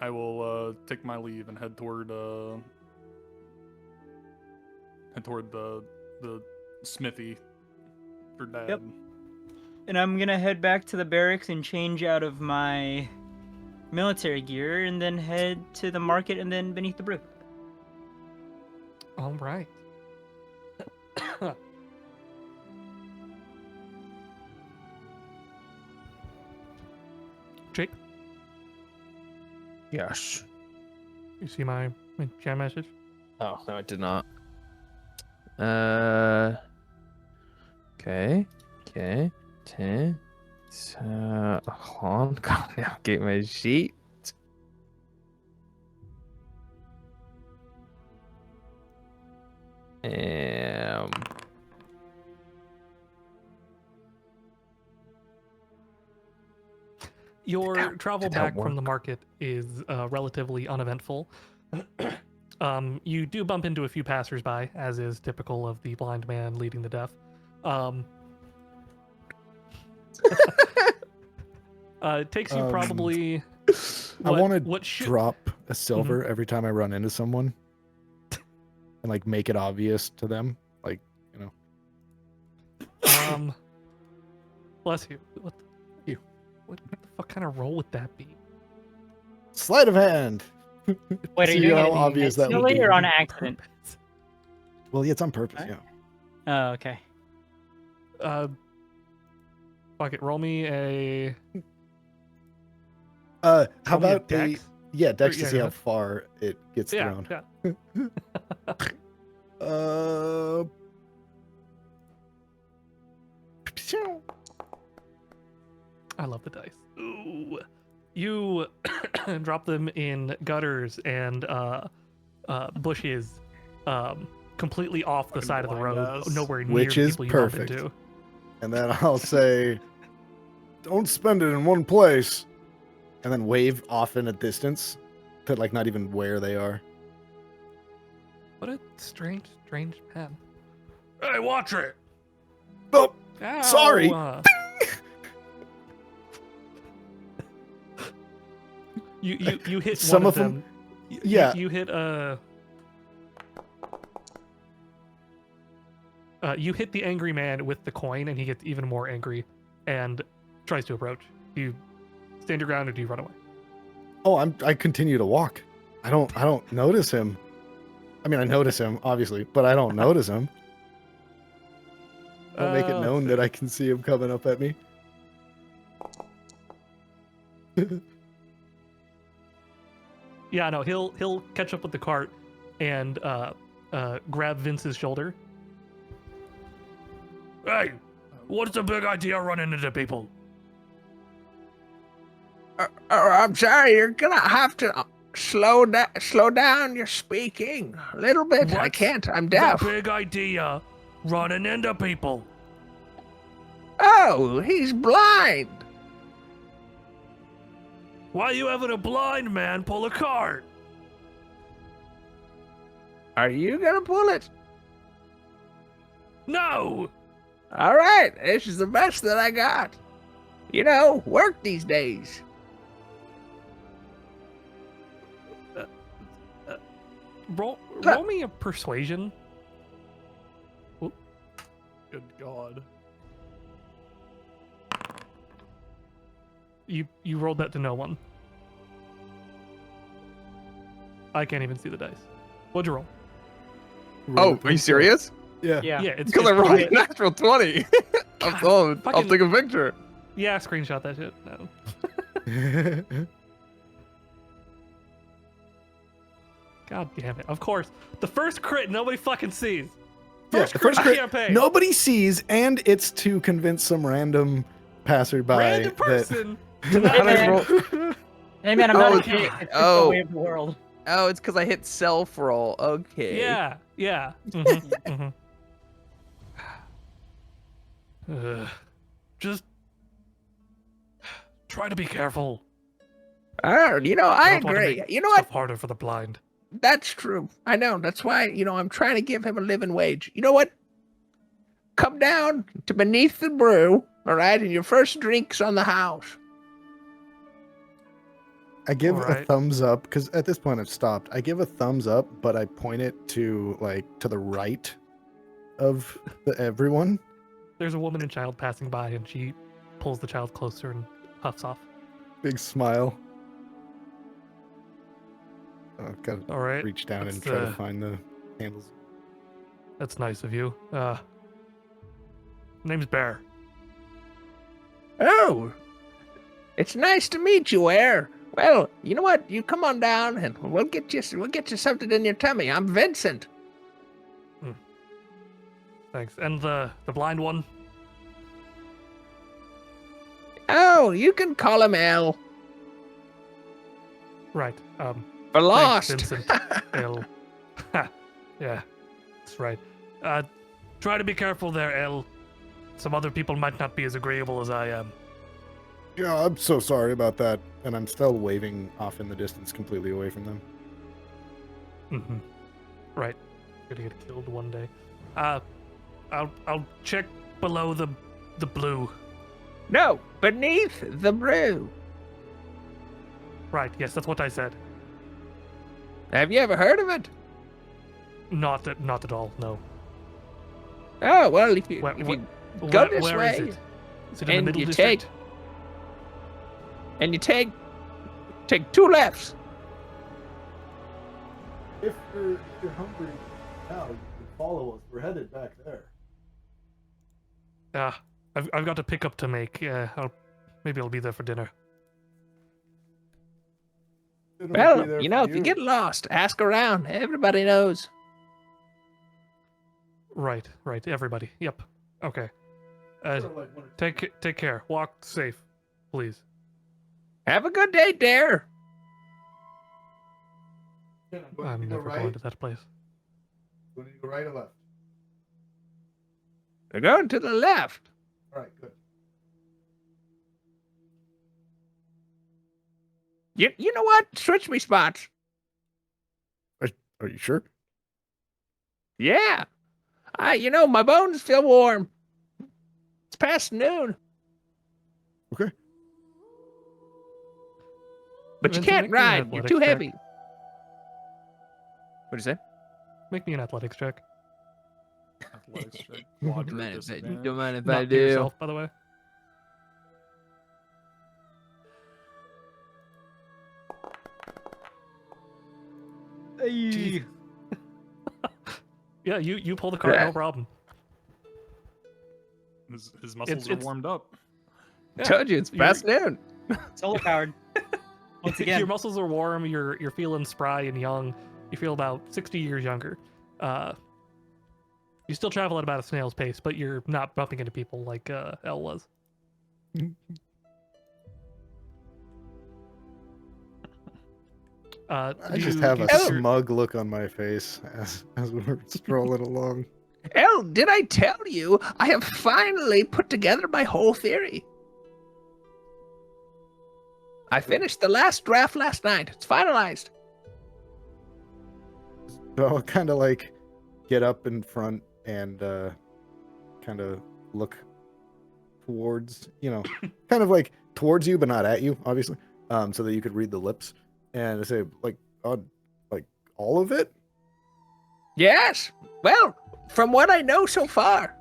I will take my leave and head toward walking toward the smithy for Dad. Yep. And I'm gonna head back to the barracks and change out of my military gear, and then head to the market and then beneath the brew. All right. Jake, Yes. you see my chat message? Oh, no, I did not. Okay. Okay. 10. So, hold on. Gotta navigate my sheet. Your travel did that back from the work? market is relatively uneventful. You do bump into a few passersby, as is typical of the blind man leading the deaf. It takes you probably. I want to what should drop a silver every time I run into someone, and like make it obvious to them. Like, you know. Bless you. What the fuck kind of roll would that be? Sleight of hand. Wait, are See you doing how anything obvious that would intentionally be. or on accident? Purpose. Well, yeah, it's on purpose. Alright. Yeah. Oh, okay. Fuck it. Roll me a. How roll me a about dex? Dex to Yeah, see go how ahead. far it gets Yeah, thrown. yeah. I love the dice. Ooh. You drop them in gutters and bushes, completely off the Fucking side of the blind road, ass. nowhere near Which the is people you bump perfect. into. And then I'll say, "Don't spend it in one place," and then wave off in a distance to like not even where they are. What a strange man. Hey, watch it! Oh, Ow, sorry. You hit Some one of of them- them. yeah. You hit you hit the angry man with the coin, and he gets even more angry and tries to approach. Do you stand your ground, or do you run away? Oh, I continue to walk. I don't notice him. I mean, I notice him obviously, but I don't notice him. I'll make it known that I can see him coming up at me. Yeah, no, he'll catch up with the cart and grab Vince's shoulder. Hey, what's the big idea running into people? I'm sorry, you're gonna have to slow down your speaking a little bit. I What's can't. I'm The deaf. big idea running into people. Oh, he's blind. Why you having a blind man pull a cart? Are you gonna pull it? No! All right, this is the best that I got. You know, work these days. Roll me a persuasion. Good God. You rolled that to no one. I can't even see the dice. What'd you roll? Oh, are you serious? Yeah. Yeah. Yeah, it's Because I rolled probably- a natural 20. I'll fucking- take a picture. Yeah, screenshot that shit. No. God damn it. Of course. The first crit nobody fucking sees. Yeah, First the crit first of crit, the campaign. nobody sees, and it's to convince some random passerby Random that person. How did I roll? Hey man, I'm Oh, not a it's- kid. It's just oh. the way of the world. Oh, it's because I hit self roll. Okay. Yeah, yeah. Mhm, mhm. Just try to be careful. You know, I don't want to agree. make You know what? stuff harder for the blind. That's true. I know. That's why, I'm trying to give him a living wage. You know what? Come down to beneath the brew, all right? And your first drink's on the house. I give a Alright. thumbs up because at this point I've stopped. I give a thumbs up, but I point it to the right of everyone. There's a woman and child passing by, and she pulls the child closer and puffs off. Big smile. Oh, gotta All right. reach down and That's, try to find the handles. That's nice of you. Name's Bear. Oh, it's nice to meet you, Air. Well, you know what? You come on down, and we'll get you something in your tummy. I'm Vincent. Thanks. And the blind one? Oh, you can call him L. Right. For lost. Thanks, Vincent. L. Ha. Yeah, that's right. Try to be careful there, L. Some other people might not be as agreeable as I am. Yeah, I'm so sorry about that. And I'm still waving off in the distance, completely away from them. Mm-hmm. Right. Gonna get killed one day. I'll check below the blue. No, beneath the brew. Right. Yes, that's what I said. Have you ever heard of it? Not at all. No. Oh, well, if you, Where- if where- you go this where way, is it? Is it in the and middle you district? take two lefts. If you're hungry now, you can follow us. We're headed back there. I've got a pickup to make. Maybe I'll be there for dinner. Well, you know, if you get lost, ask around. Everybody knows. Right. Everybody. Yep. Okay. Take care. Walk safe, please. Have a good day, Dare. I'm never going to that place. Do you go right or left? They're going to the left. All right, good. You know what? Switch me spots. Are you sure? Yeah. My bones feel warm. It's past noon. Okay. But you Vincent, can't make me an ride. You're athletics too check. heavy. What'd you say? Make me an athletics check. Athletics check. Quadrant disadvantage. Don't mind if Not I to do. yourself, by the way. Jeez. Yeah, you pull the cart, no problem. His muscles are it's- warmed up. Yeah, Told you it's past noon. Solar powered. Once Your again, muscles are warm. You're feeling spry and young. You feel about 60 years younger. You still travel at about a snail's pace, but you're not bumping into people like Elle was. I do just you have a consider- smug look on my face as we're strolling along. El, did I tell you I have finally put together my whole theory? I finished the last draft last night. It's finalized. So I'll kind of like get up in front and kind of look towards, kind of like towards you, but not at you, obviously, so that you could read the lips. And I say, like all of it? Yes. Well, from what I know so far.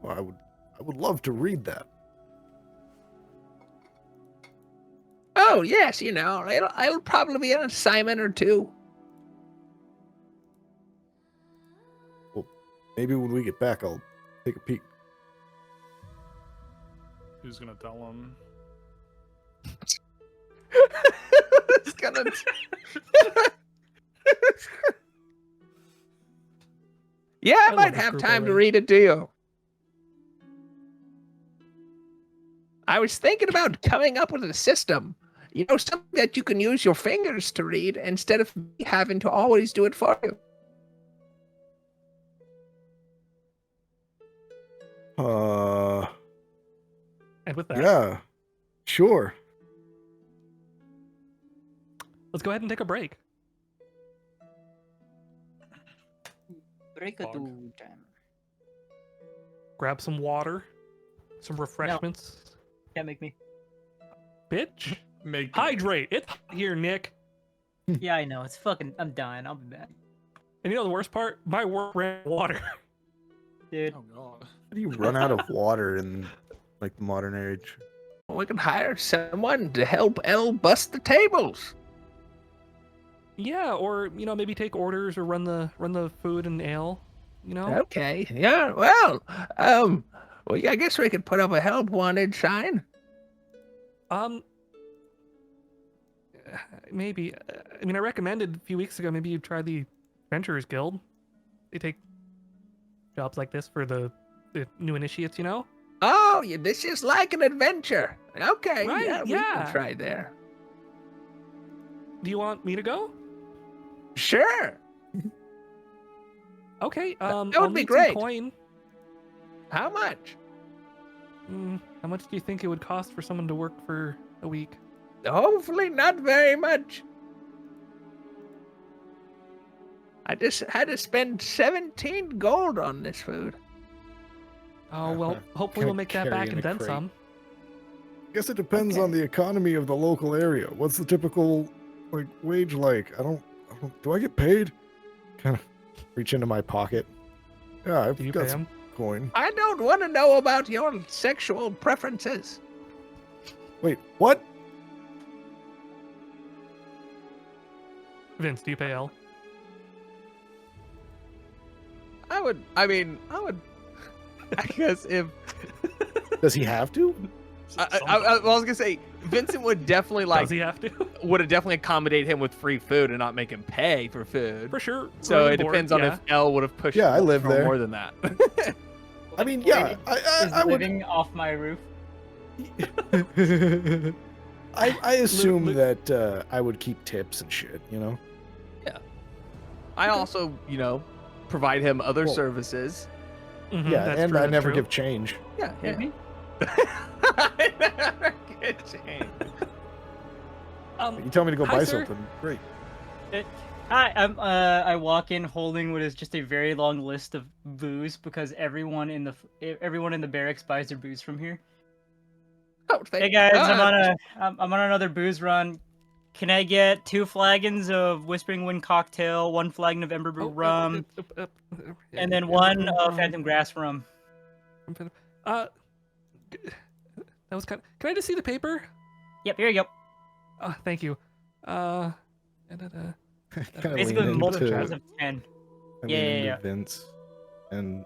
Well, I would love to read that. Oh, yes, it'll probably be an assignment or two. Maybe when we get back, I'll take a peek. Who's gonna tell him? It's gonna. Yeah, I love might this have group time to already. read it to you. I was thinking about coming up with a system. Something that you can use your fingers to read instead of me having to always do it for you. And with that, Yeah, sure. let's go ahead and take a break. break a Fog. two time. Grab some water, some refreshments. Can't make me. Bitch, Make hydrate. It's hot here, Nick. Yeah, I know. It's fucking. I'm dying. I'll be back. And you know the worst part? My work ran water. dude. Oh god. How do you run out of water in like the modern age? We can hire someone to help El bust the tables. Yeah, or maybe take orders or run the food and ale. Okay. Yeah. Well, I guess we could put up a help wanted sign. Um, maybe. I mean, I recommended a few weeks ago. Maybe you try the Adventurers Guild. They take jobs like this for the new initiates. Oh, this is like an adventure. Okay. Right, Yeah, we yeah. can try there. Do you want me to go? Sure. Okay. That would I'll be need great. some coin. How much? How much do you think it would cost for someone to work for a week? Hopefully not very much. I just had to spend 17 gold on this food. Oh well, hopefully we'll make that Carry back in and a then crate. some. Guess it depends Okay. on the economy of the local area. What's the typical wage like? I don't do I get paid? Kind of reach into my pocket. Yeah, Do you I've pay got some them? coin. I don't want to know about your sexual preferences. Wait, what? Vince, do you pay L? I guess if Does he have to? I was gonna say Vincent would definitely Does he have to? would have definitely accommodate him with free food and not make him pay for food. For sure. So room it and board, depends on yeah. if L would have pushed. Yeah, I him live for there. more than that. I mean, yeah, Is I would. living off my roof. I assume Li- that I would keep tips and shit. I also, provide him other Well, services. Mhm, Yeah, that's and true, I that's never true. give change. Yeah, Hit me? I never get change. You tell me to go Hi, buy sir. something, great. Hi, I walk in holding what is just a very long list of booze because everyone in the barracks buys their booze from here. Oh, thank Hey guys, God. I'm on another booze run. Can I get 2 flagons of Whispering Wind cocktail, 1 flagon of Ember Brew rum, and then 1 Phantom Grass rum? That was kind of. Can I just see the paper? Yep, here you go. Thank you. Kinda Basically lean multiple into- choice of 10. I Yeah, lean yeah, into yeah. Vince and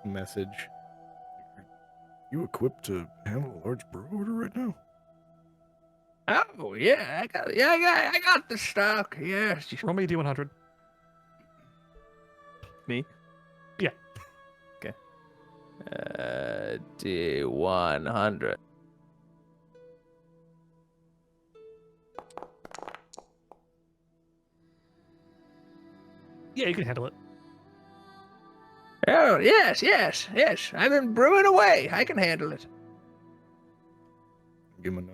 message. You equipped to handle a large brew order right now? Oh yeah, I got the stock. Yes. Roll me a D100. Me? Yeah. Okay. D100. Yeah, you can handle it. Oh yes. I've been brewing away. I can handle it. Give him a nod.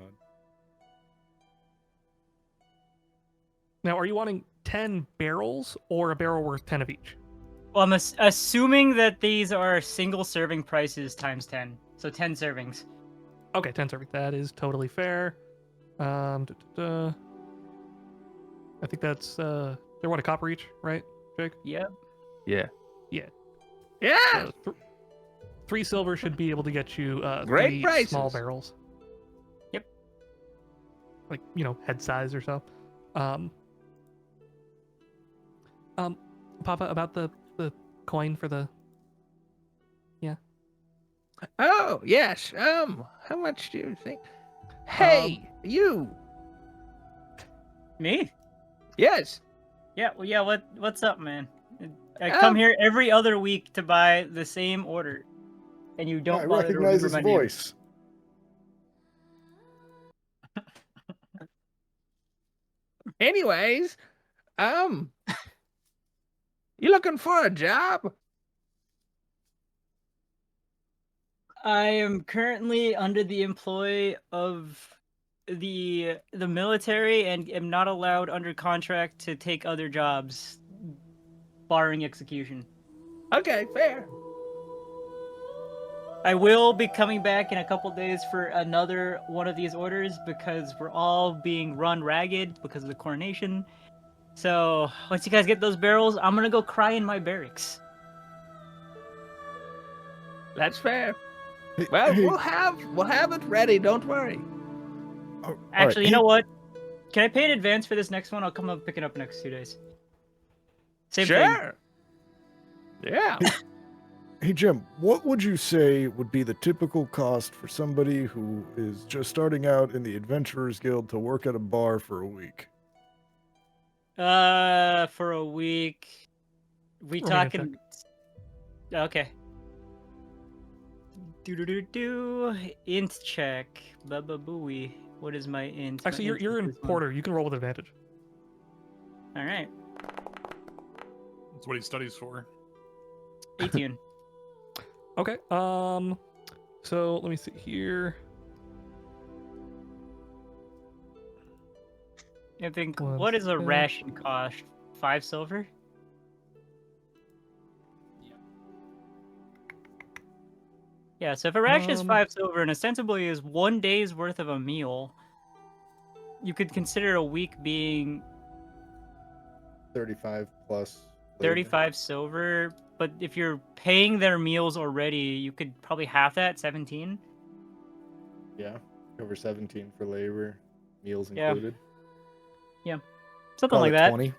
Now, are you wanting 10 barrels or a barrel worth 10 of each? Well, I'm assuming that these are single serving prices times 10. So 10 servings. Okay, 10 servings. That is totally fair. I think that's they're what, a copper each, right, Jake? Yep. Yeah. Yeah. 3 silver should be able to get you Great 3 small prices. barrels. Yep. Like, head size or so. Papa, about the coin for the. Oh yes. How much do you think? Hey, you. Me? Yes. Yeah, well, yeah, what's up, man? I come here every other week to buy the same order, and you don't I bother to recognize remember his my name. voice. Anyways, you looking for a job? I am currently under the employ of the military and am not allowed under contract to take other jobs, barring execution. Okay, fair. I will be coming back in a couple days for another one of these orders because we're all being run ragged because of the coronation. So once you guys get those barrels, I'm gonna go cry in my barracks. That's fair. Hey, Well, hey, we'll have it ready. Don't worry. all right, Actually, you hey, know what? Can I pay in advance for this next one? I'll come up pick it up next 2 days. Same thing. Sure. Yeah. Hey, Jim, what would you say would be the typical cost for somebody who is just starting out in the Adventurers Guild to work at a bar for a week? For a week. We Roll me a talking. Okay. Do. Int check. Baba booey. What is my int? My Actually, int you're is in this one. Porter. You can roll with advantage. All right. That's what he studies for. 18. Okay. So let me see here. I think. One What is a second. ration cost? 5 silver. Yeah, so if a ration is 5 silver and ostensibly is 1 day's worth of a meal, you could consider a week being 35 plus. 35 silver. But if you're paying their meals already, you could probably half that, 17. Yeah, over 17 for labor, meals Yeah. included. Something Call like it that. 20.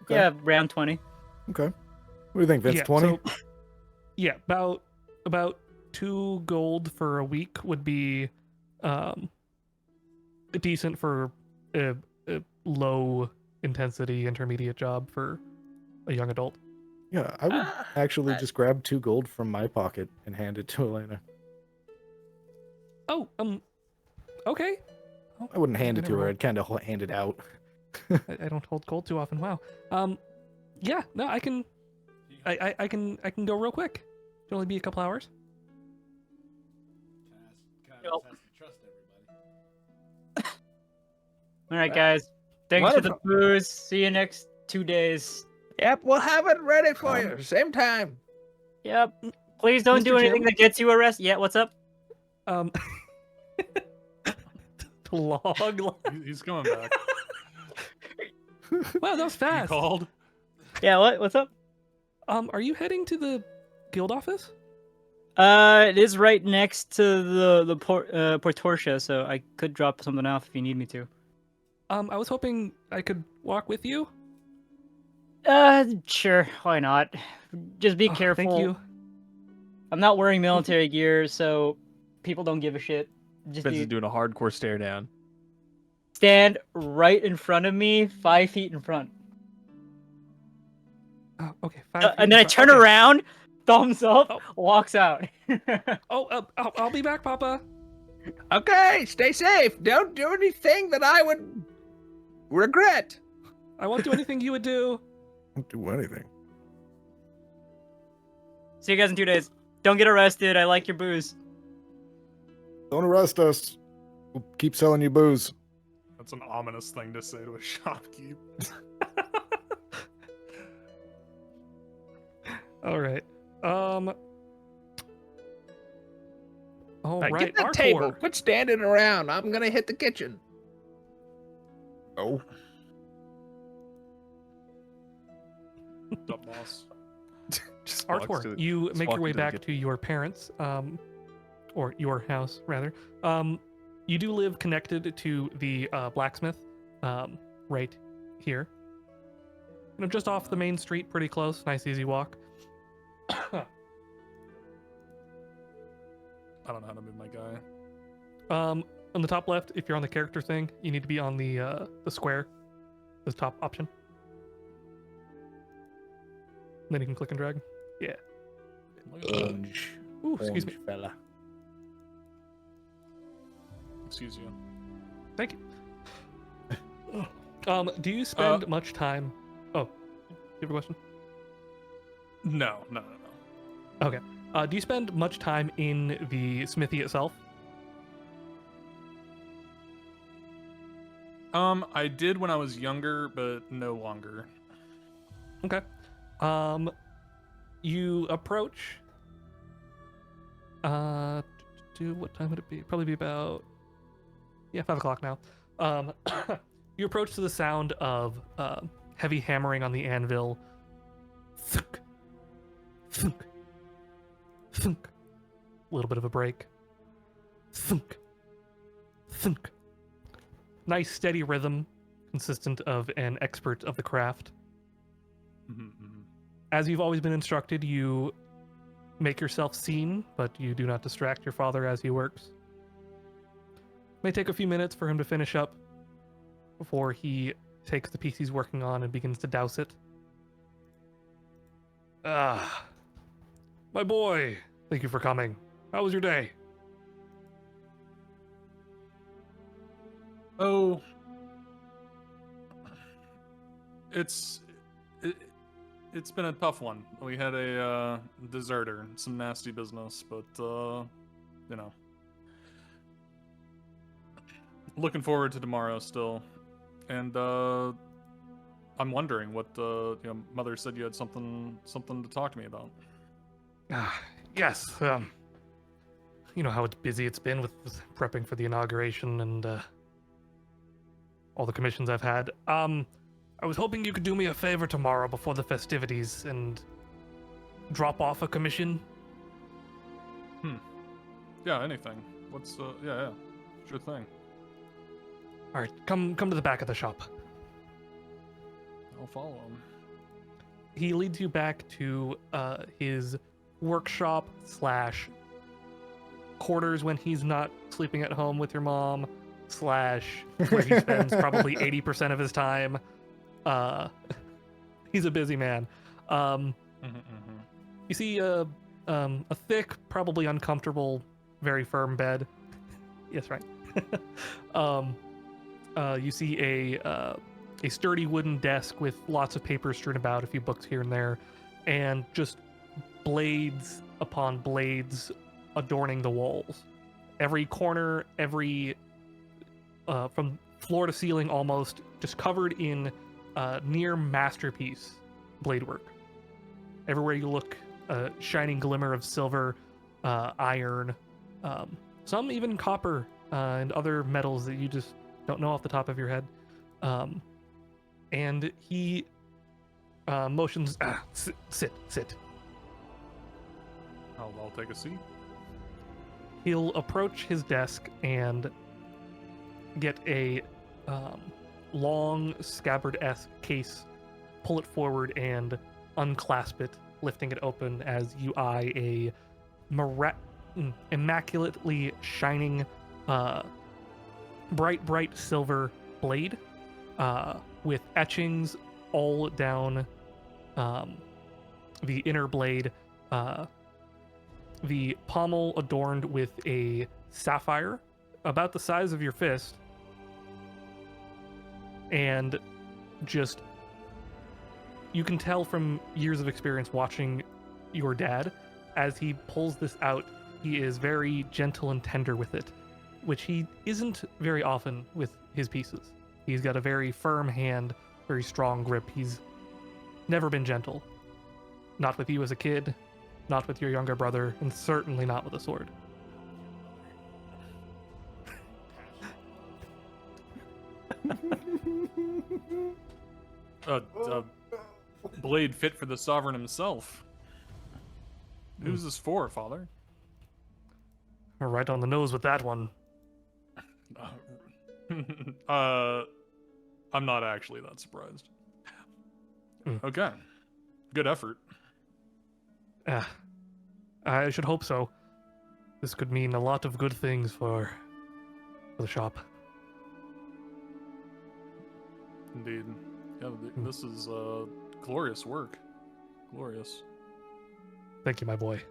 Okay. Yeah, around 20. Okay. What do you think, Vince? Yeah, 20? so- Yeah, about 2 gold for a week would be decent for a low intensity intermediate job for a young adult. Yeah, I would actually just grab 2 gold from my pocket and hand it to Elena. Oh, okay. Oh, I wouldn't hand it to never her. rolled. I'd kind of hand it out. I don't hold gold too often. Wow. Yeah, no, I can go real quick. It'll only be a couple hours. Kind Yep. of has to trust everybody. All right, guys. Thanks for the booze. See you next 2 days. Yep, we'll have it ready for you. Same time. Yep. Please don't Mr. do anything Jim? that gets you arrested. Yeah, what's up? The log. He's coming back. Wow, that was You fast. called? Yeah, what's up? Are you heading to the guild office? It is right next to the Portorsha, so I could drop something off if you need me to. I was hoping I could walk with you. Sure, why not? Just be Oh, careful. Thank you. I'm not wearing military gear, so people don't give a shit. Just Spence is doing a hardcore stare down. stand right in front of me, 5 feet in front. Oh, okay. 5 feet And then I in front. turn Okay. around, thumbs up, Oh. walks out. I'll be back, Papa. Okay, stay safe. Don't do anything that I would regret. I won't do anything you would do. Don't do anything. See you guys in 2 days. Don't get arrested. I like your booze. Don't arrest us. We'll keep selling you booze. That's an ominous thing to say to a shopkeep. All right. All Right, right. get that Artor. table. Quit standing around. I'm gonna hit the kitchen. Oh. Up, boss. Just walks Artor, to- you just make walk your way into the back kitchen. to your parents, or your house rather. You do live connected to the blacksmith, right here. Just off the main street, pretty close. Nice, easy walk. I don't know how to move my guy. On the top left, if you're on the character thing, you need to be on the square, the top option. Then you can click and drag. Look at that. Orange. Ooh, excuse me. Orange fella. Excuse you. Thank you. Do you spend much time? Oh, you have a question? No. Okay. Do you spend much time in the smithy itself? I did when I was younger, but no longer. Okay. You approach. What time would it be? Probably be about 5 o'clock now. You approach to the sound of heavy hammering on the anvil. Thunk, thunk, thunk, little bit of a break. Thunk, thunk. Nice steady rhythm, consistent of an expert of the craft. As you've always been instructed, you make yourself seen, but you do not distract your father as he works. May take a few minutes for him to finish up before he takes the piece he's working on and begins to douse it. Ah, my boy, thank you for coming. How was your day? Oh, it's been a tough one. We had a deserter, some nasty business, but you know, looking forward to tomorrow still. And I'm wondering what Mother said you had something to talk to me about. Yes. You know how busy it's been with prepping for the inauguration and all the commissions I've had. I was hoping you could do me a favor tomorrow before the festivities and drop off a commission. Yeah, anything. What's yeah, sure thing. All right, come to the back of the shop. I'll follow him. He leads you back to his workshop / quarters when he's not sleeping at home with your mom / where he spends probably 80% of his time. He's a busy man. You see a thick, probably uncomfortable, very firm bed. Yes, right. You see a sturdy wooden desk with lots of papers strewn about, a few books here and there, and just blades upon blades adorning the walls. Every corner, from floor to ceiling almost, just covered in near masterpiece blade work. Everywhere you look, a shining glimmer of silver, iron, some even copper and other metals that you just don't know off the top of your head. And he motions, sit. I'll take a seat. He'll approach his desk and get a long scabbard-esque case, pull it forward and unclasp it, lifting it open as you eye a immaculately shining, bright silver blade with etchings all down the inner blade. The pommel adorned with a sapphire about the size of your fist, and just you can tell from years of experience watching your dad, as he pulls this out, he is very gentle and tender with it, which he isn't very often with his pieces. He's got a very firm hand, very strong grip. He's never been gentle. Not with you as a kid, not with your younger brother, and certainly not with a sword. A blade fit for the sovereign himself. Who's this for, Father? Right on the nose with that one. I'm not actually that surprised. Mm. Okay. Good effort. I should hope so. This could mean a lot of good things for the shop. Indeed. Yeah, this is glorious work. Glorious. Thank you, my boy.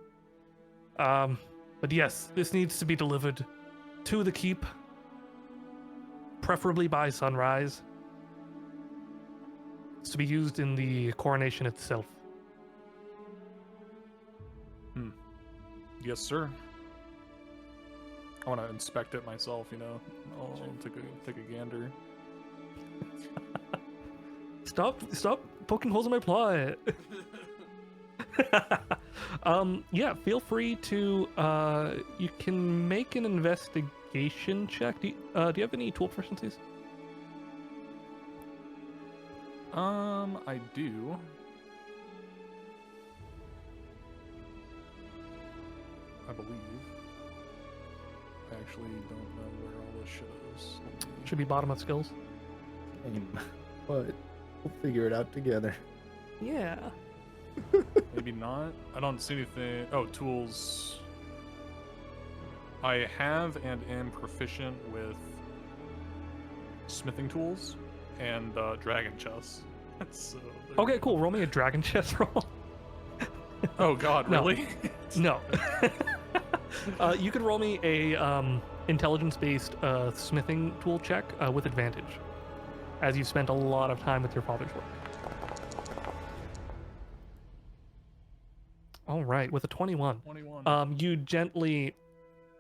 But yes, this needs to be delivered to the keep, preferably by sunrise. It's to be used in the coronation itself. Yes, sir. I want to inspect it myself, you know. I'll take a gander. Stop poking holes in my plot. Yeah, feel free to you can make an investigation check. Do you have any tool proficiencies? I do. I believe. I actually don't know where all this shit is. Should be bottom of skills. Same. But we'll figure it out together. Yeah. Maybe not. I don't see anything. Oh, tools. I have and am proficient with smithing tools and dragon chess. So Okay, cool. Roll me a dragon chess roll. Oh God, No. really? No. You could roll me a intelligence-based smithing tool check with advantage, as you've spent a lot of time with your father's work. All right, with a 21. 21. You gently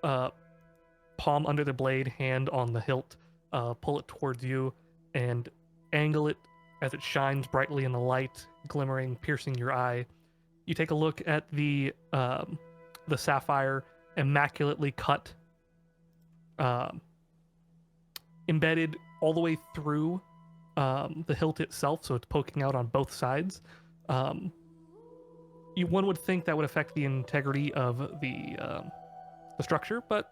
palm under the blade, hand on the hilt, pull it towards you, and angle it as it shines brightly in the light, glimmering, piercing your eye. You take a look at the sapphire, immaculately cut, embedded all the way through the hilt itself, so it's poking out on both sides. One would think that would affect the integrity of the structure, but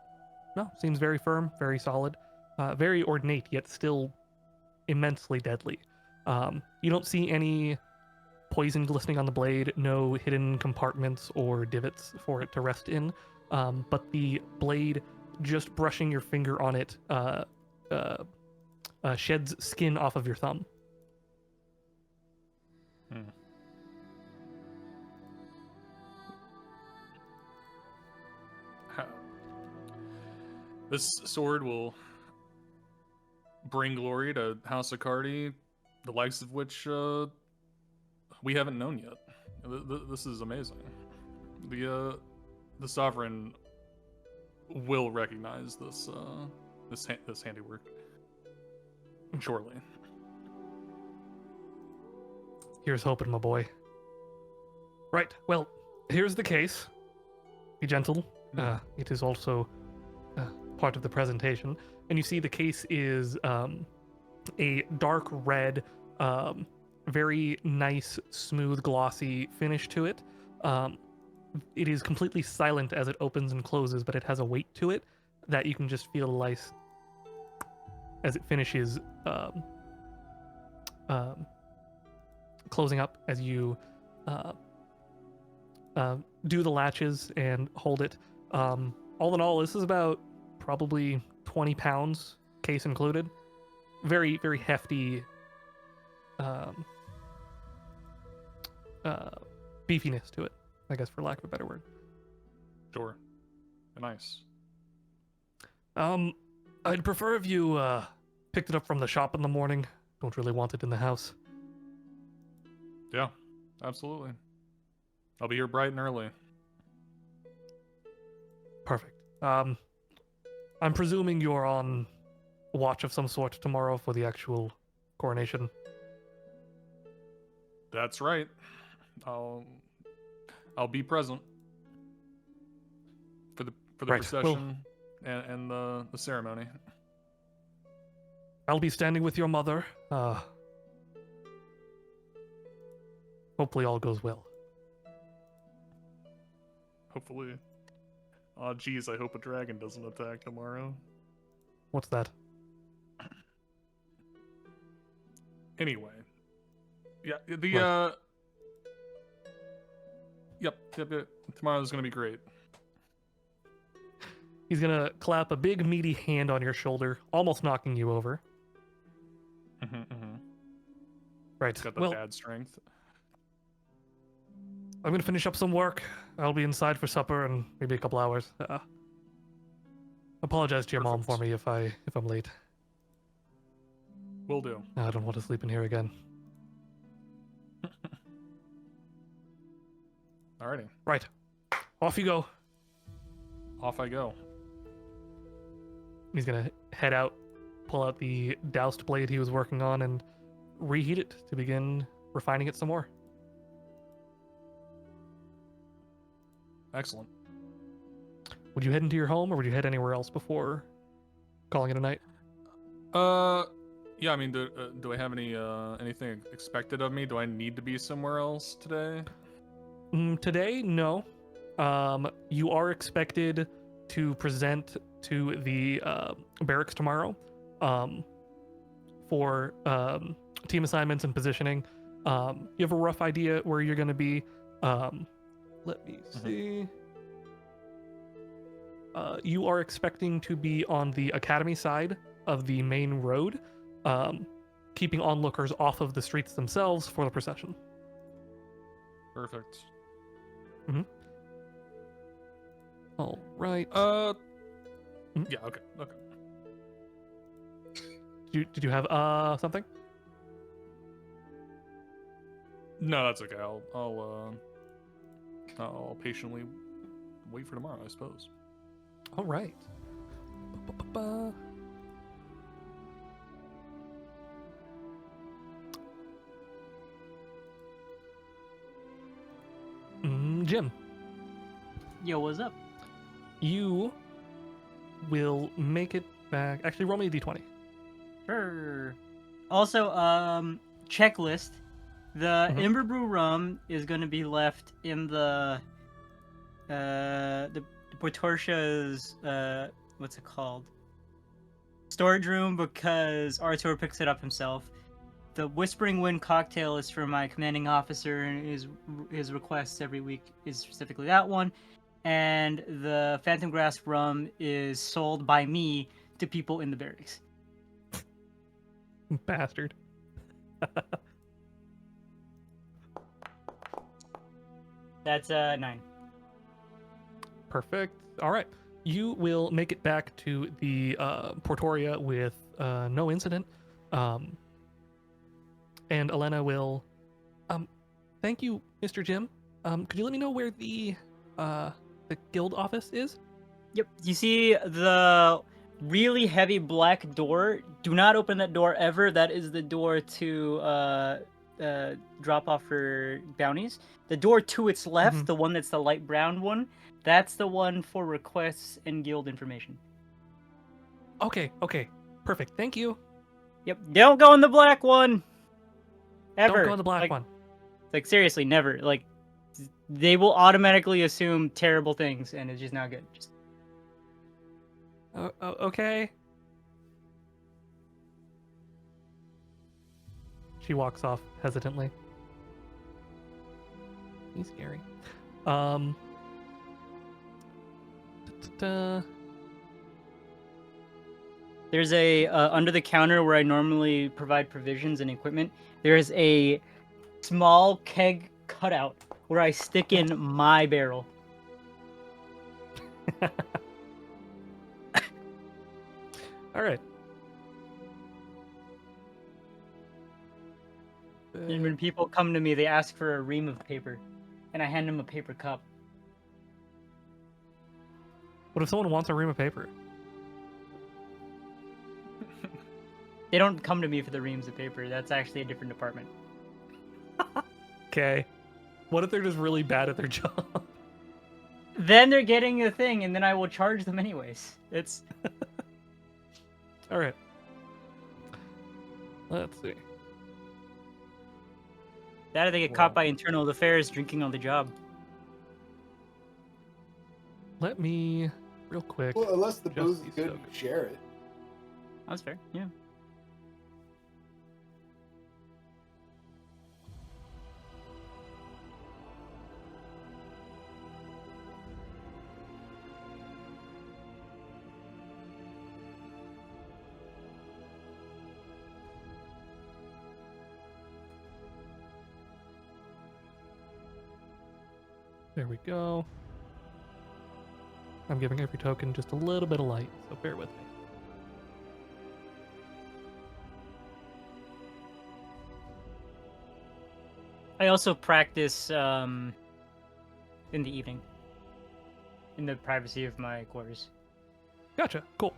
no, seems very firm, very solid, very ornate, yet still immensely deadly. You don't see any poison glistening on the blade, no hidden compartments or divots for it to rest in, but the blade, just brushing your finger on it, sheds skin off of your thumb. This sword will bring glory to House of Cardi, the likes of which we haven't known yet. This is amazing. The sovereign will recognize this this handiwork shortly. Here's hoping, my boy. Right, well, here's the case. Be gentle. It is also part of the presentation. And you see the case is a dark red, very nice, smooth, glossy finish to it. It is completely silent as it opens and closes, but it has a weight to it that you can just feel the lice as it finishes closing up as you do the latches and hold it. All in all, this is about probably 20 pounds, case included. Very, very hefty beefiness to it, I guess, for lack of a better word. Sure. Nice. I'd prefer if you picked it up from the shop in the morning. Don't really want it in the house. Yeah, absolutely. I'll be here bright and early. Perfect. I'm presuming you're on watch of some sort tomorrow for the actual coronation. That's right. I'll be present for the Right, procession and the ceremony. I'll be standing with your mother. Hopefully all goes well. Hopefully. Oh, geez, I hope a dragon doesn't attack tomorrow. What's that? Anyway. Yeah, Yep. Tomorrow's gonna be great. He's gonna clap a big meaty hand on your shoulder, almost knocking you over. Right. Got the Well, dad strength. I'm gonna finish up some work. I'll be inside for supper in maybe a couple hours. Apologize to your mom for Perfect. me if I'm late. Will do. I don't want to sleep in here again. Alrighty. Right. Off you go. Off I go. He's gonna head out, pull out the doused blade he was working on, and reheat it to begin refining it some more. Excellent. Would you head into your home, or would you head anywhere else before calling it a night? Yeah, I mean, do I have anything expected of me? Do I need to be somewhere else today? Today, no. You are expected to present to the barracks tomorrow for team assignments and positioning. You have a rough idea where you're going to be. Let me see. You are expecting to be on the academy side of the main road, keeping onlookers off of the streets themselves for the procession. Perfect. All right. Yeah. Okay. Okay. Did you have something? No, that's okay. I'll patiently wait for tomorrow, I suppose. All right. Ba-ba-ba-ba. Jim, Yo, what's up? you will make it back. Actually, roll me a d20. Sure. Also, checklist. The Mhm. Ember Brew rum is going to be left in the Portoria's what's it called? Storage room, because Artur picks it up himself. The Whispering Wind cocktail is for my commanding officer, and his requests every week is specifically that one. And the Phantom Grass rum is sold by me to people in the barracks. Bastard. That's 9. Perfect. All right. You will make it back to the Portoria with no incident. And Elena will. Thank you, Mr. Jim. Could you let me know where the guild office is? Yep. You see the really heavy black door? Do not open that door ever. That is the door to drop off for bounties. The door to its left, the one that's the light brown one, that's the one for requests and guild information. Okay. Perfect. Thank you. Yep. Don't go in the black one. Ever. Don't go in the black one. Like seriously, never. Like they will automatically assume terrible things, and it's just not good. Just... Okay. She walks off hesitantly. He's scary. There's a under the counter where I normally provide provisions and equipment. There is a small keg cutout where I stick in my barrel. All right. And when people come to me, they ask for a ream of paper, and I hand them a paper cup. What if someone wants a ream of paper? They don't come to me for the reams of paper. That's actually a different department. Okay. What if they're just really bad at their job? Then they're getting a thing, and then I will charge them anyways. It's... All right. Let's see. That or they get caught by internal affairs drinking on the job. Let me, real quick. Well, unless the just booze is these good, tokens. you share it. That's fair, yeah. There we go. I'm giving every token just a little bit of light, so bear with me. I also practice in the evening, in the privacy of my quarters. Gotcha. Cool.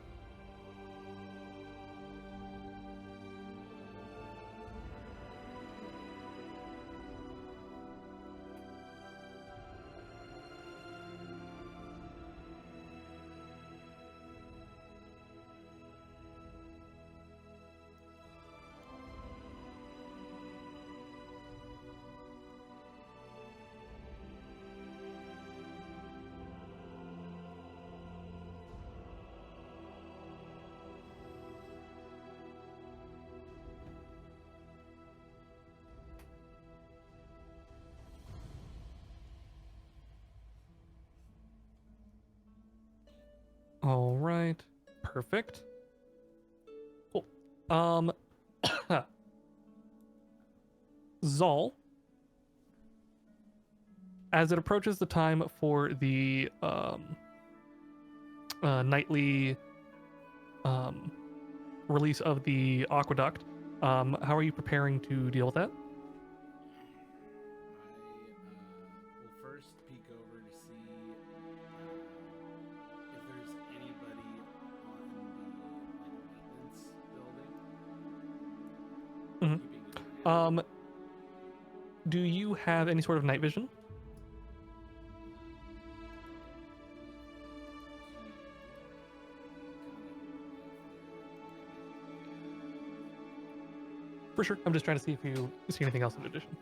All right. Perfect. Cool. Zal, as it approaches the time for the nightly release of the aqueduct, how are you preparing to deal with that? I will first peek over to see if there's anybody on the maintenance building. Mhm. Keeping an eye out. Do you have any sort of night vision? For sure. I'm just trying to see if you see anything else in addition.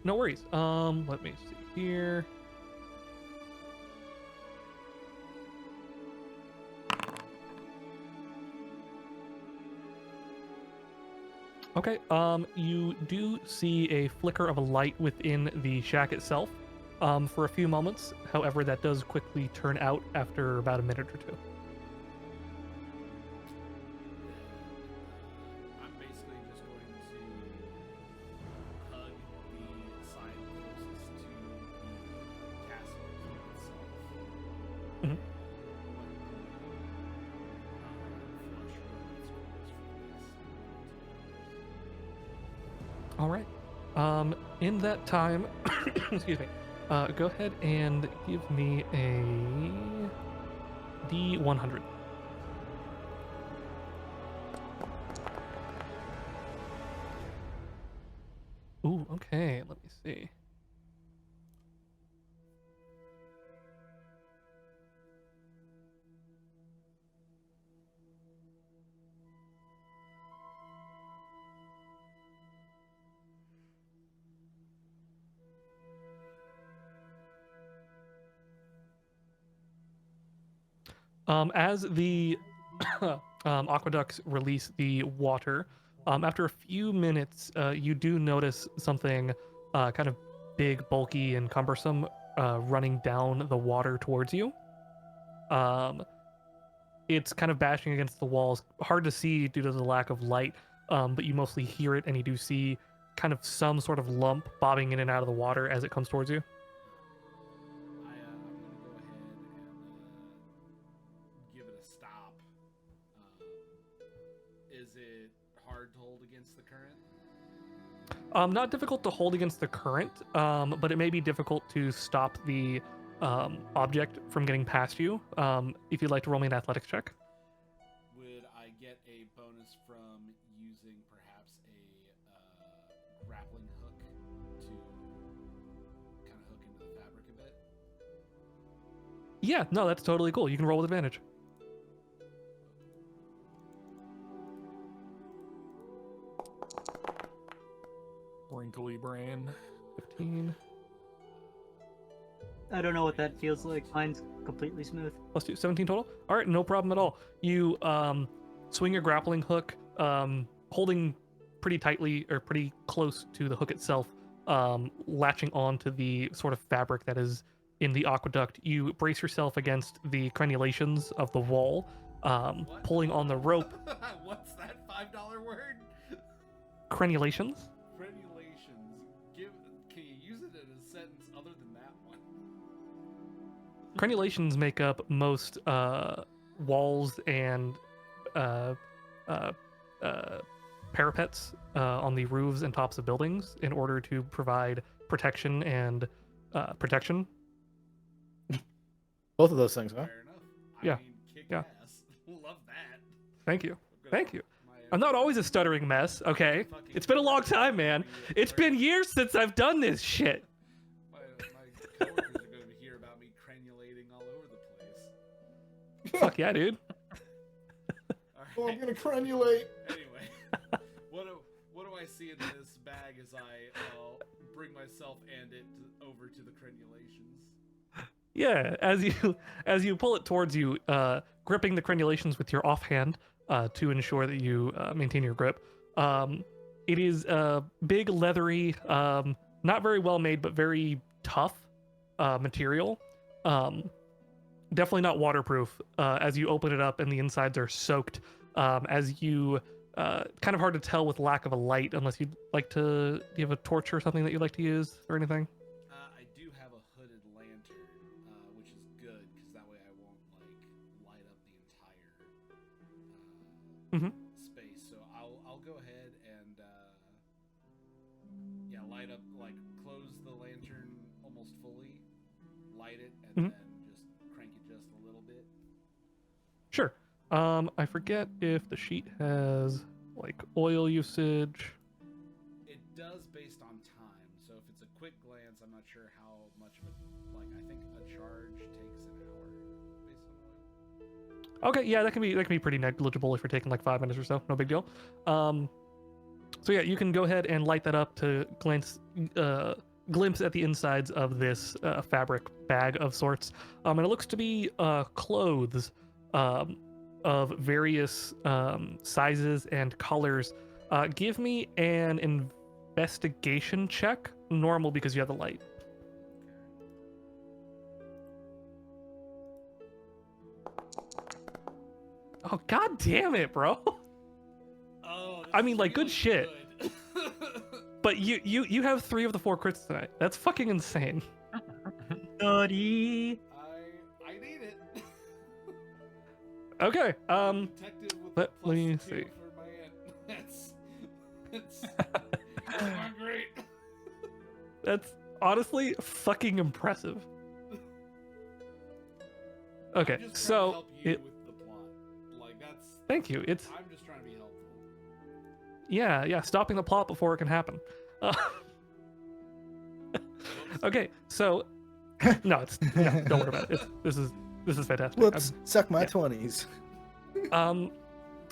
No worries. Let me see here. Okay, you do see a flicker of a light within the shack itself, for a few moments. However, that does quickly turn out after about a minute or two. I'm basically just going to hug the side closest to the castle itself. Mhm. All right. In that time, excuse me. Go ahead and give me a D100. Ooh, okay. Let me see. As the aqueducts release the water, after a few minutes, you do notice something kind of big, bulky, and cumbersome running down the water towards you. It's kind of bashing against the walls, hard to see due to the lack of light, but you mostly hear it, and you do see kind of some sort of lump bobbing in and out of the water as it comes towards you. I'm going to go ahead and give it a stop. Is it hard to hold against the current? Not difficult to hold against the current, but it may be difficult to stop the object from getting past you. If you'd like to roll me an athletics check. Would I get a bonus from using perhaps a grappling hook to kind of hook into the fabric a bit? Yeah, no, that's totally cool. You can roll with advantage. Wrinkly brain. 15 I don't know what that feels like. Mine's completely smooth. plus 2, 17 total. All right, no problem at all. You swing your grappling hook, holding pretty tightly or pretty close to the hook itself, latching onto the sort of fabric that is in the aqueduct. You brace yourself against the crenulations of the wall, What? pulling on the rope. What's that $5 word? Crenulations? Crenulations. Can you use it in a sentence other than that one? Crenulations make up most walls and parapets on the roofs and tops of buildings in order to provide protection and protection. Both of those things, huh? Fair enough. Yeah. I mean, kick Yeah. ass. Love that. Thank you. I'm gonna- Thank you. my, I'm not always a stuttering mess, okay? fucking It's been a long time, man. coworkers are It's been gonna- years since I've done this shit. My coworkers are going to hear about me crenulating all over the place. Fuck yeah, dude. All Oh, I'm right. gonna crenulate. Anyway, what do I see in this bag as I bring myself and it over to the crenulations? Yeah, as you pull it towards you, gripping the crenulations with your offhand to ensure that you maintain your grip. It is a big, leathery, not very well made, but very tough material. definitely not waterproof. As you open it up and the insides are soaked, as you kind of hard to tell with lack of a light, unless you'd like to. Do you have a torch or something that you'd like to use or anything? I do have a hooded lantern, which is good because that way I won't like light up the entire space. So I'll go ahead and yeah, light up, like close the lantern almost fully, light it, and then just crank it just a little bit. Sure. I forget if the sheet has like oil usage. It does based on time. So if it's a quick glance, I'm not sure how much of it. Like I think a charge takes an hour based on oil. Okay, yeah, that can be pretty negligible if you're taking like 5 minutes or so. No big deal. So yeah, you can go ahead and light that up to glimpse at the insides of this fabric bag of sorts. And it looks to be clothes of various sizes and colors. Give me an investigation check. Normal because you have the light. Oh, god damn it, bro. Oh, I mean, like, good shit. good. But you have 3 of the 4 crits tonight. That's fucking insane. Buddy. I need it. Okay. Detective with let plus me 2 see. for my aunt. That's not great. That's honestly fucking impressive. Okay, I'm just trying to so help you it. with the plot. Like that's. Thank you. It's I'm just trying to be helpful. yeah. Stopping the plot before it can happen. Okay, so no, don't worry about it. This is fantastic. Whoops, suck my 20s.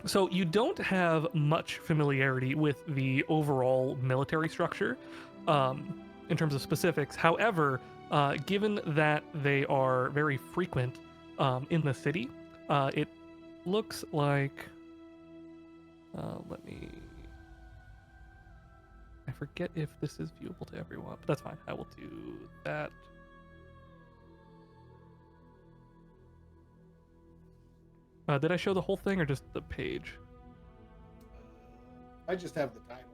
So you don't have much familiarity with the overall military structure, in terms of specifics. However, given that they are very frequent in the city, it looks like. Let me. I forget if this is viewable to everyone, but that's fine. I will do that. Did I show the whole thing or just the page? I just have the title.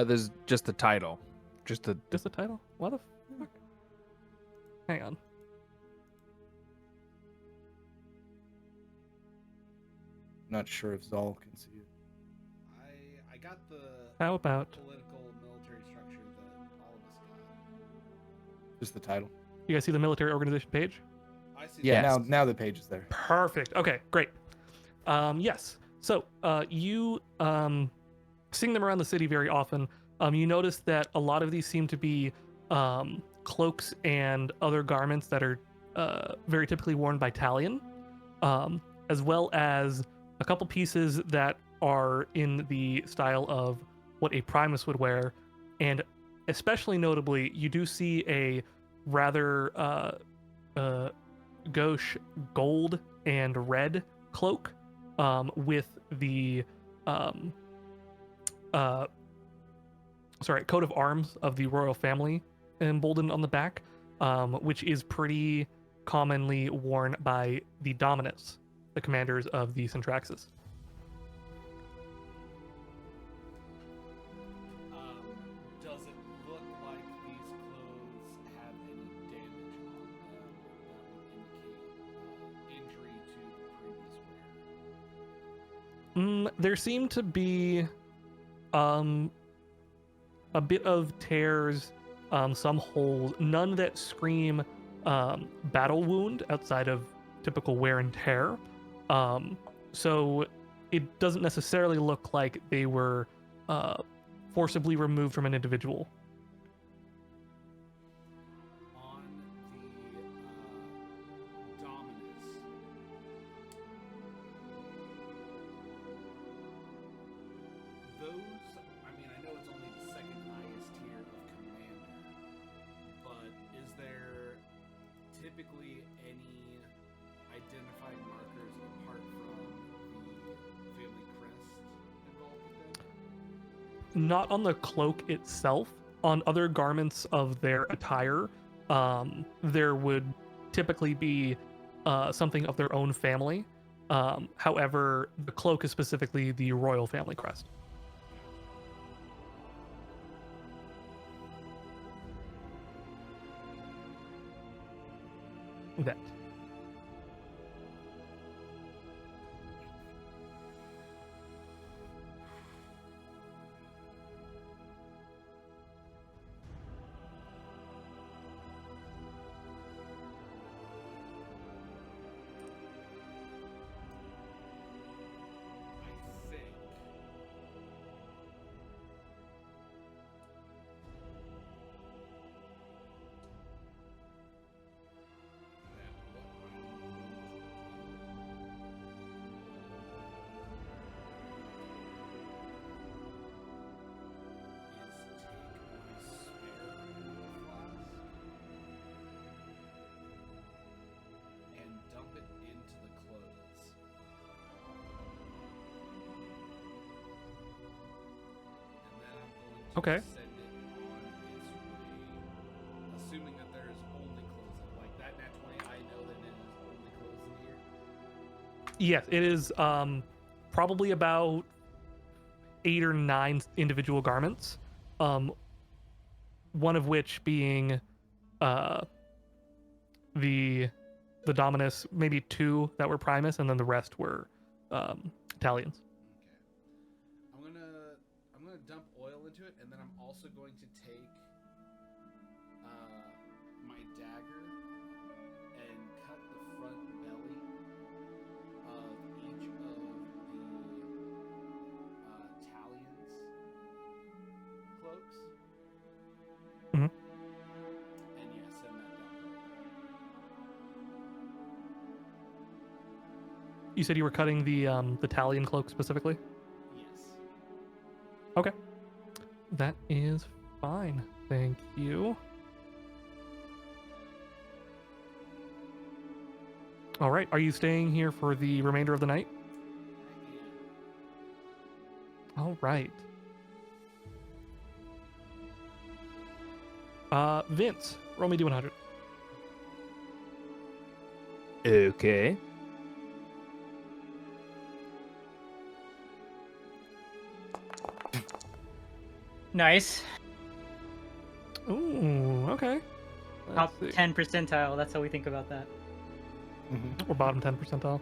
There's just the title. Just the Just the title? What the fuck? Hang on. Not sure if Zal can see it. I got the How about political military structure that all of us got. Just the title. you guys see the military organization page? I see. Yeah, Yes. now the page is there. Perfect. Okay, great. Yes. So you seeing them around the city very often. You notice that a lot of these seem to be cloaks and other garments that are very typically worn by Talion, as well as a couple pieces that are in the style of what a Primus would wear, and especially notably, you do see a rather gauche gold and red cloak with the coat of arms of the royal family emboldened on the back, which is pretty commonly worn by the Dominus, the commanders of the Syntraxis. Does it look like these clothes have any damage on them that would indicate injury to the previous wearer? There seem to be a bit of tears, some holes, none that scream battle wound outside of typical wear and tear. So it doesn't necessarily look like they were forcibly removed from an individual. On the Dominus, those, I mean, I know it's only the second highest tier of commander, but is there typically any identifying markers apart from the family crest involved with them? Not on the cloak itself. On other garments of their attire, there would typically be something of their own family. However, the cloak is specifically the royal family crest. That. I think. And dump it into the clothes. And then I'm going to Okay. send it on its way, assuming that there is only clothes in it. Like that nat 20, I know that it is only clothes in here. Yes, it is probably about 8 or 9 individual garments. One of which being the Dominus, maybe 2 that were Primus, and then the rest were Italians. Okay. I'm gonna dump oil into it, and then I'm also going to take my dagger and cut the front belly of each of the Italians' cloaks. Mhm. And yeah, send that down. You said you were cutting the Italian cloak specifically? Yes. Okay. That is fine. Thank you. All right. Are you staying here for the remainder of the night? All right. Vince, roll me D100. Okay. Nice. Ooh, okay. Top Let's see. 10 percentile. That's how we think about that. Or bottom 10 percentile.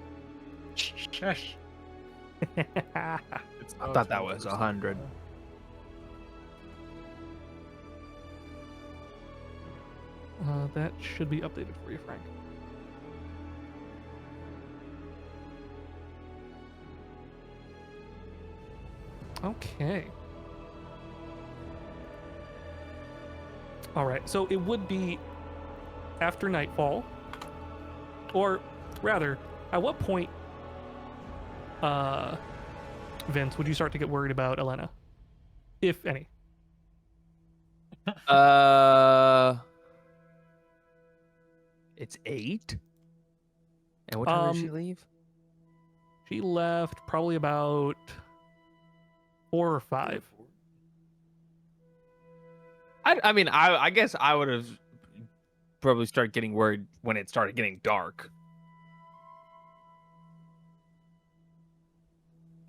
Shush. It's I thought that was 100. That should be updated for you, Frank. Okay. All right. So it would be after nightfall, or rather, at what point, Vince, would you start to get worried about Elena, if any? It's 8. And what time did she leave? She left probably about 4 or 5. I mean, I guess I would have probably started getting worried when it started getting dark.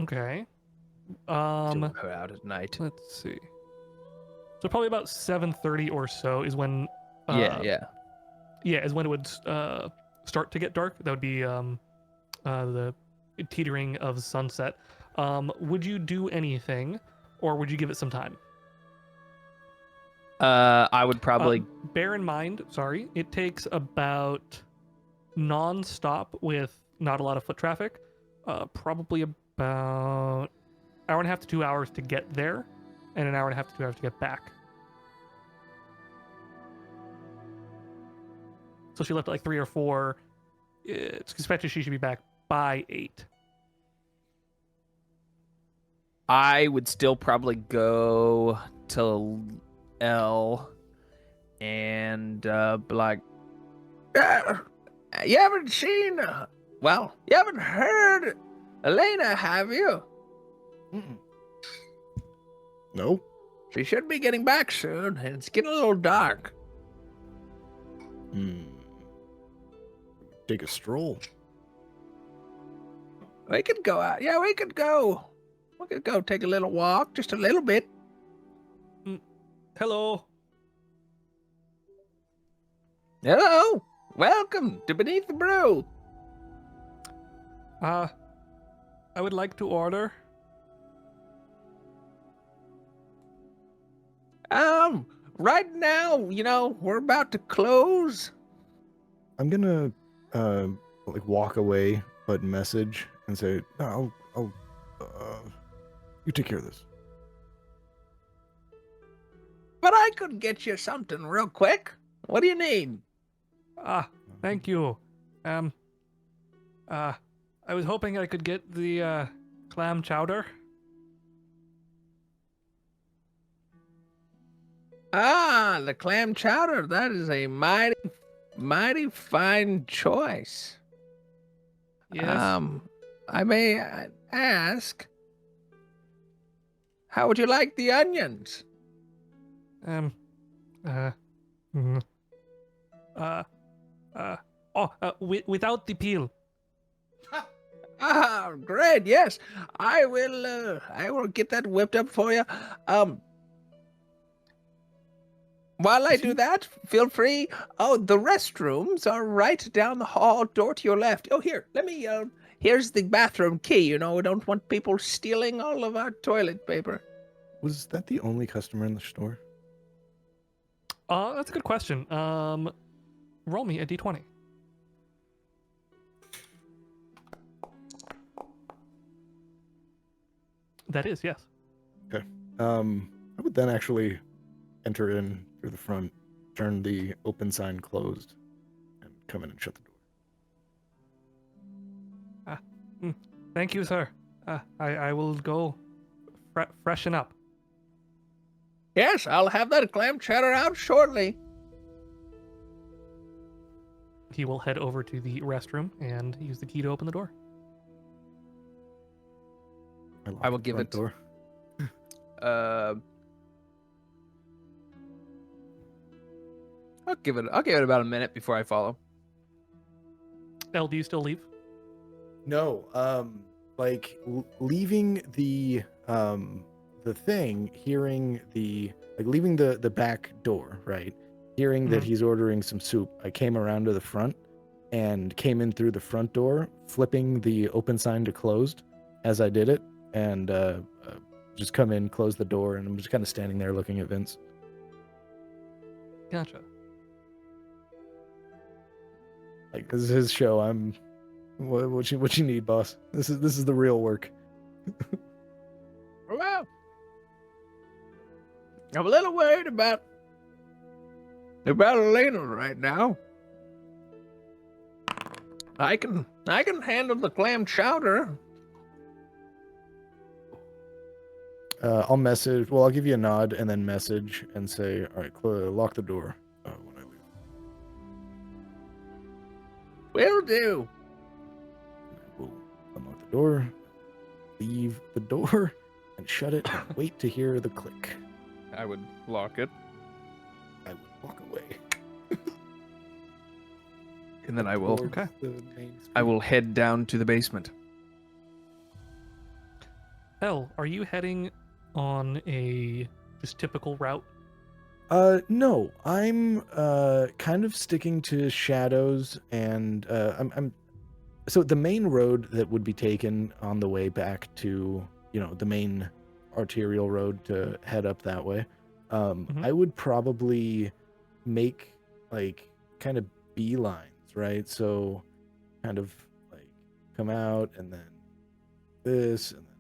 Okay. Still her out at night. Let's see. So probably about 7:30 or so is when. Yeah. Yeah, is when it would start to get dark. That would be the teetering of sunset. Would you do anything, or would you give it some time? I would probably. Bear in mind, sorry, it takes about non-stop with not a lot of foot traffic, probably about hour and a half to 2 hours to get there, and an hour and a half to 2 hours to get back. So she left at like 3 or 4. It's expected she should be back by 8. I would still probably go to L and be like, you haven't seen, you haven't heard Elena, have you? No. She should be getting back soon, and it's getting a little dark. take a stroll. We could go out. Yeah, we could go. We could go take a little walk, just a little bit. Hello. Hello. Welcome to Beneath the Brew. I would like to order. Right now, you know, we're about to close. I'm gonna like walk away, but message and say, no, I'll you take care of this. But I could get you something real quick. What do you need? Thank you. I was hoping I could get the clam chowder. Ah, the clam chowder. That is a mighty fine choice. Yes. I may ask, how would you like the onions? Without the peel. Ah, great. Yes, I will get that whipped up for you. While I do that, feel free. Oh, the restrooms are right down the hall, door to your left. Oh, here, let me, here's the bathroom key. You know, we don't want people stealing all of our toilet paper. Was that the only customer in the store? That's a good question. Roll me a d20. That is, yes. Okay. I would then actually enter in through the front, turn the open sign closed, and come in and shut the door. Thank you, sir. I will go freshen up. Yes, I'll have that clam chowder out shortly. He will head over to the restroom and use the key to open the door. lock I will the give front it- door. I'll give it about a minute before I follow. El, do you still leave? No, like leaving the thing, hearing leaving the back door, right? Hearing that Mhm. he's ordering some soup, I came around to the front and came in through the front door, flipping the open sign to closed as I did it, and just come in, close the door, and I'm just kind of standing there looking at Vince. Gotcha. Like, this is his show. I'm what you need, boss. This is the real work. Well, I'm a little worried about Elena right now. I can handle the clam chowder. I'll message. Well, I'll give you a nod and then message and say, all right, lock the door when I leave. Will do. We'll unlock the door, leave the door, and shut it, and wait to hear the click. I would lock it, I would walk away. and then I will. Towards Okay. the main I street. will head down to the basement. El, are you heading on a just typical route? No, I'm kind of sticking to shadows, and I'm so the main road that would be taken on the way back to, the main arterial road to head up that way. I would probably make like kind of beelines, right? So kind of like come out and then this and then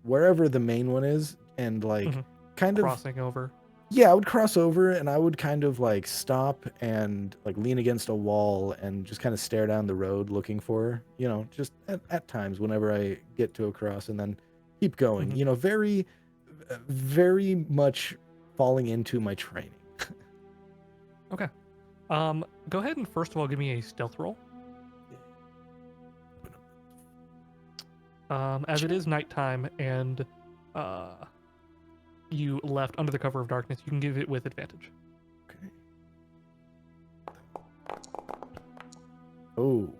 wherever the main one is, and like Mhm. kind of Crossing over. yeah, I would cross over and I would kind of like stop and like lean against a wall and just kind of stare down the road looking for her, just at times whenever I get to a cross, and then keep going, Mhm. very, very much falling into my training. Go ahead and first of all give me a stealth roll. As it is nighttime and you left under the cover of darkness, you can give it with advantage. Okay. Oh,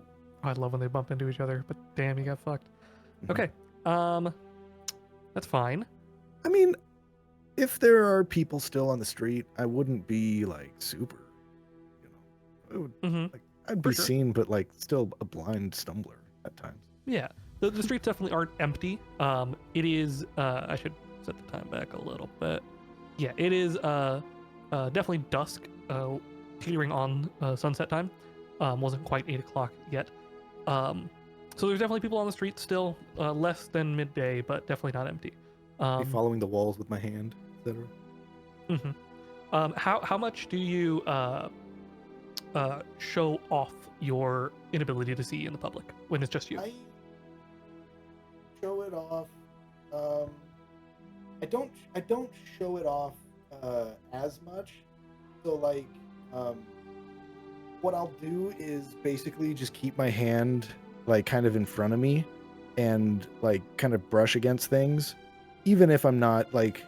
Oh, I love when they bump into each other, but damn, you got fucked. Okay. That's fine. I mean, if there are people still on the street, I wouldn't be like super, you know. I would, Mm-hmm. like, I'd For be sure. seen, but like still a blind stumbler at times. Yeah. The streets definitely aren't empty. It is. I should set the time back a little bit. Yeah, it is. Definitely dusk. Teetering on sunset time. Wasn't quite 8 o'clock yet. So there's definitely people on the street still. Less than midday, but definitely not empty. Be following the walls with my hand, etc. How much do you show off your inability to see in the public when it's just you? I show it off. I don't show it off as much. So like, what I'll do is basically just keep my hand like kind of in front of me, and like kind of brush against things, even if I'm not like,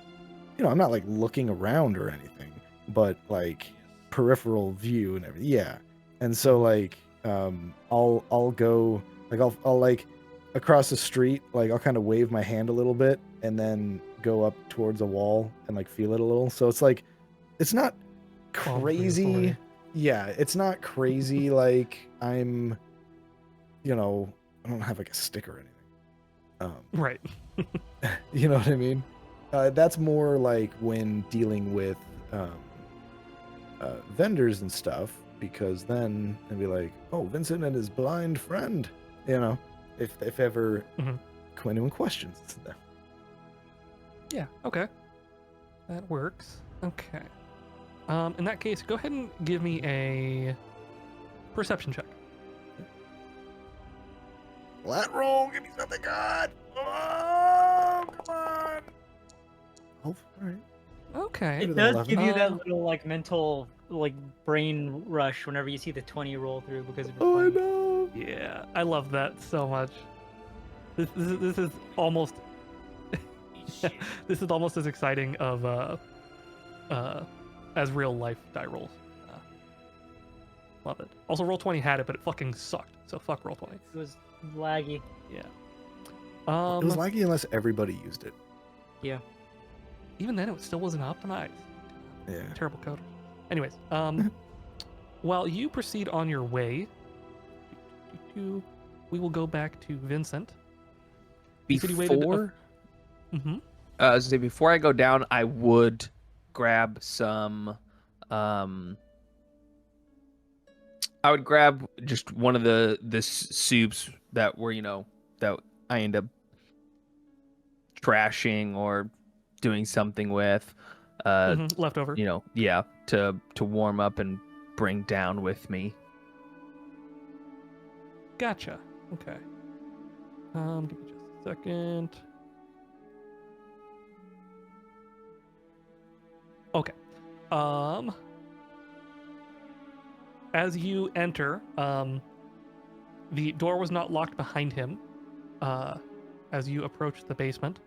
I'm not like looking around or anything, but like peripheral view and everything. Yeah. And so like, I'll go like I'll like across the street, like I'll kind of wave my hand a little bit and then go up towards a wall and like feel it a little. So it's like, it's not crazy. Yeah, it's not crazy like I'm, I don't have like a stick or anything. Right. You know what I mean? That's more like when dealing with vendors and stuff, because then they'd be like, oh, Vincent and his blind friend, if ever anyone questions them. Yeah, okay. That works. Okay. In that case, go ahead and give me a perception check. Flat roll, give me something good. Oh, come on. Oh, all right. Okay. Better It than does 11. give you that little like mental like brain rush whenever you see the 20 roll through because of Oh, I your plan. know. Yeah, I love that so much. This is almost this is almost as exciting of as real life die rolls. Love it. Also, roll 20 had it, but it fucking sucked. So fuck roll 20. It was laggy. Yeah. It was laggy unless everybody used it. Yeah. Even then, it still wasn't optimized. Yeah. Terrible code. Anyways, while you proceed on your way, we will go back to Vincent. You said you waited Before, Mm-hmm. I was gonna say, before I go down, I would grab some. I would grab just one of the soups that were, that I end up trashing or doing something with. Leftover. Yeah, to warm up and bring down with me. Gotcha. Okay. Give me just a second. Okay. As you enter, the door was not locked behind him. As you approach the basement,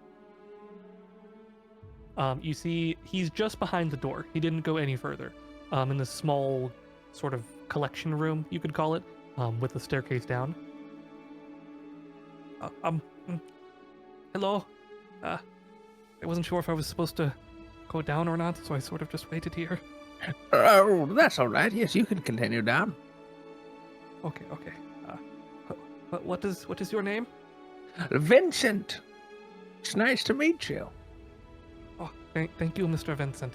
you see he's just behind the door. He didn't go any further. In this small sort of collection room, you could call it, with the staircase down. Hello. I wasn't sure if I was supposed to go down or not, so I sort of just waited here. Oh, that's all right. Yes, you can continue down. Okay. What is your name? Vincent. It's nice to meet you. Oh, thank you, Mr. Vincent.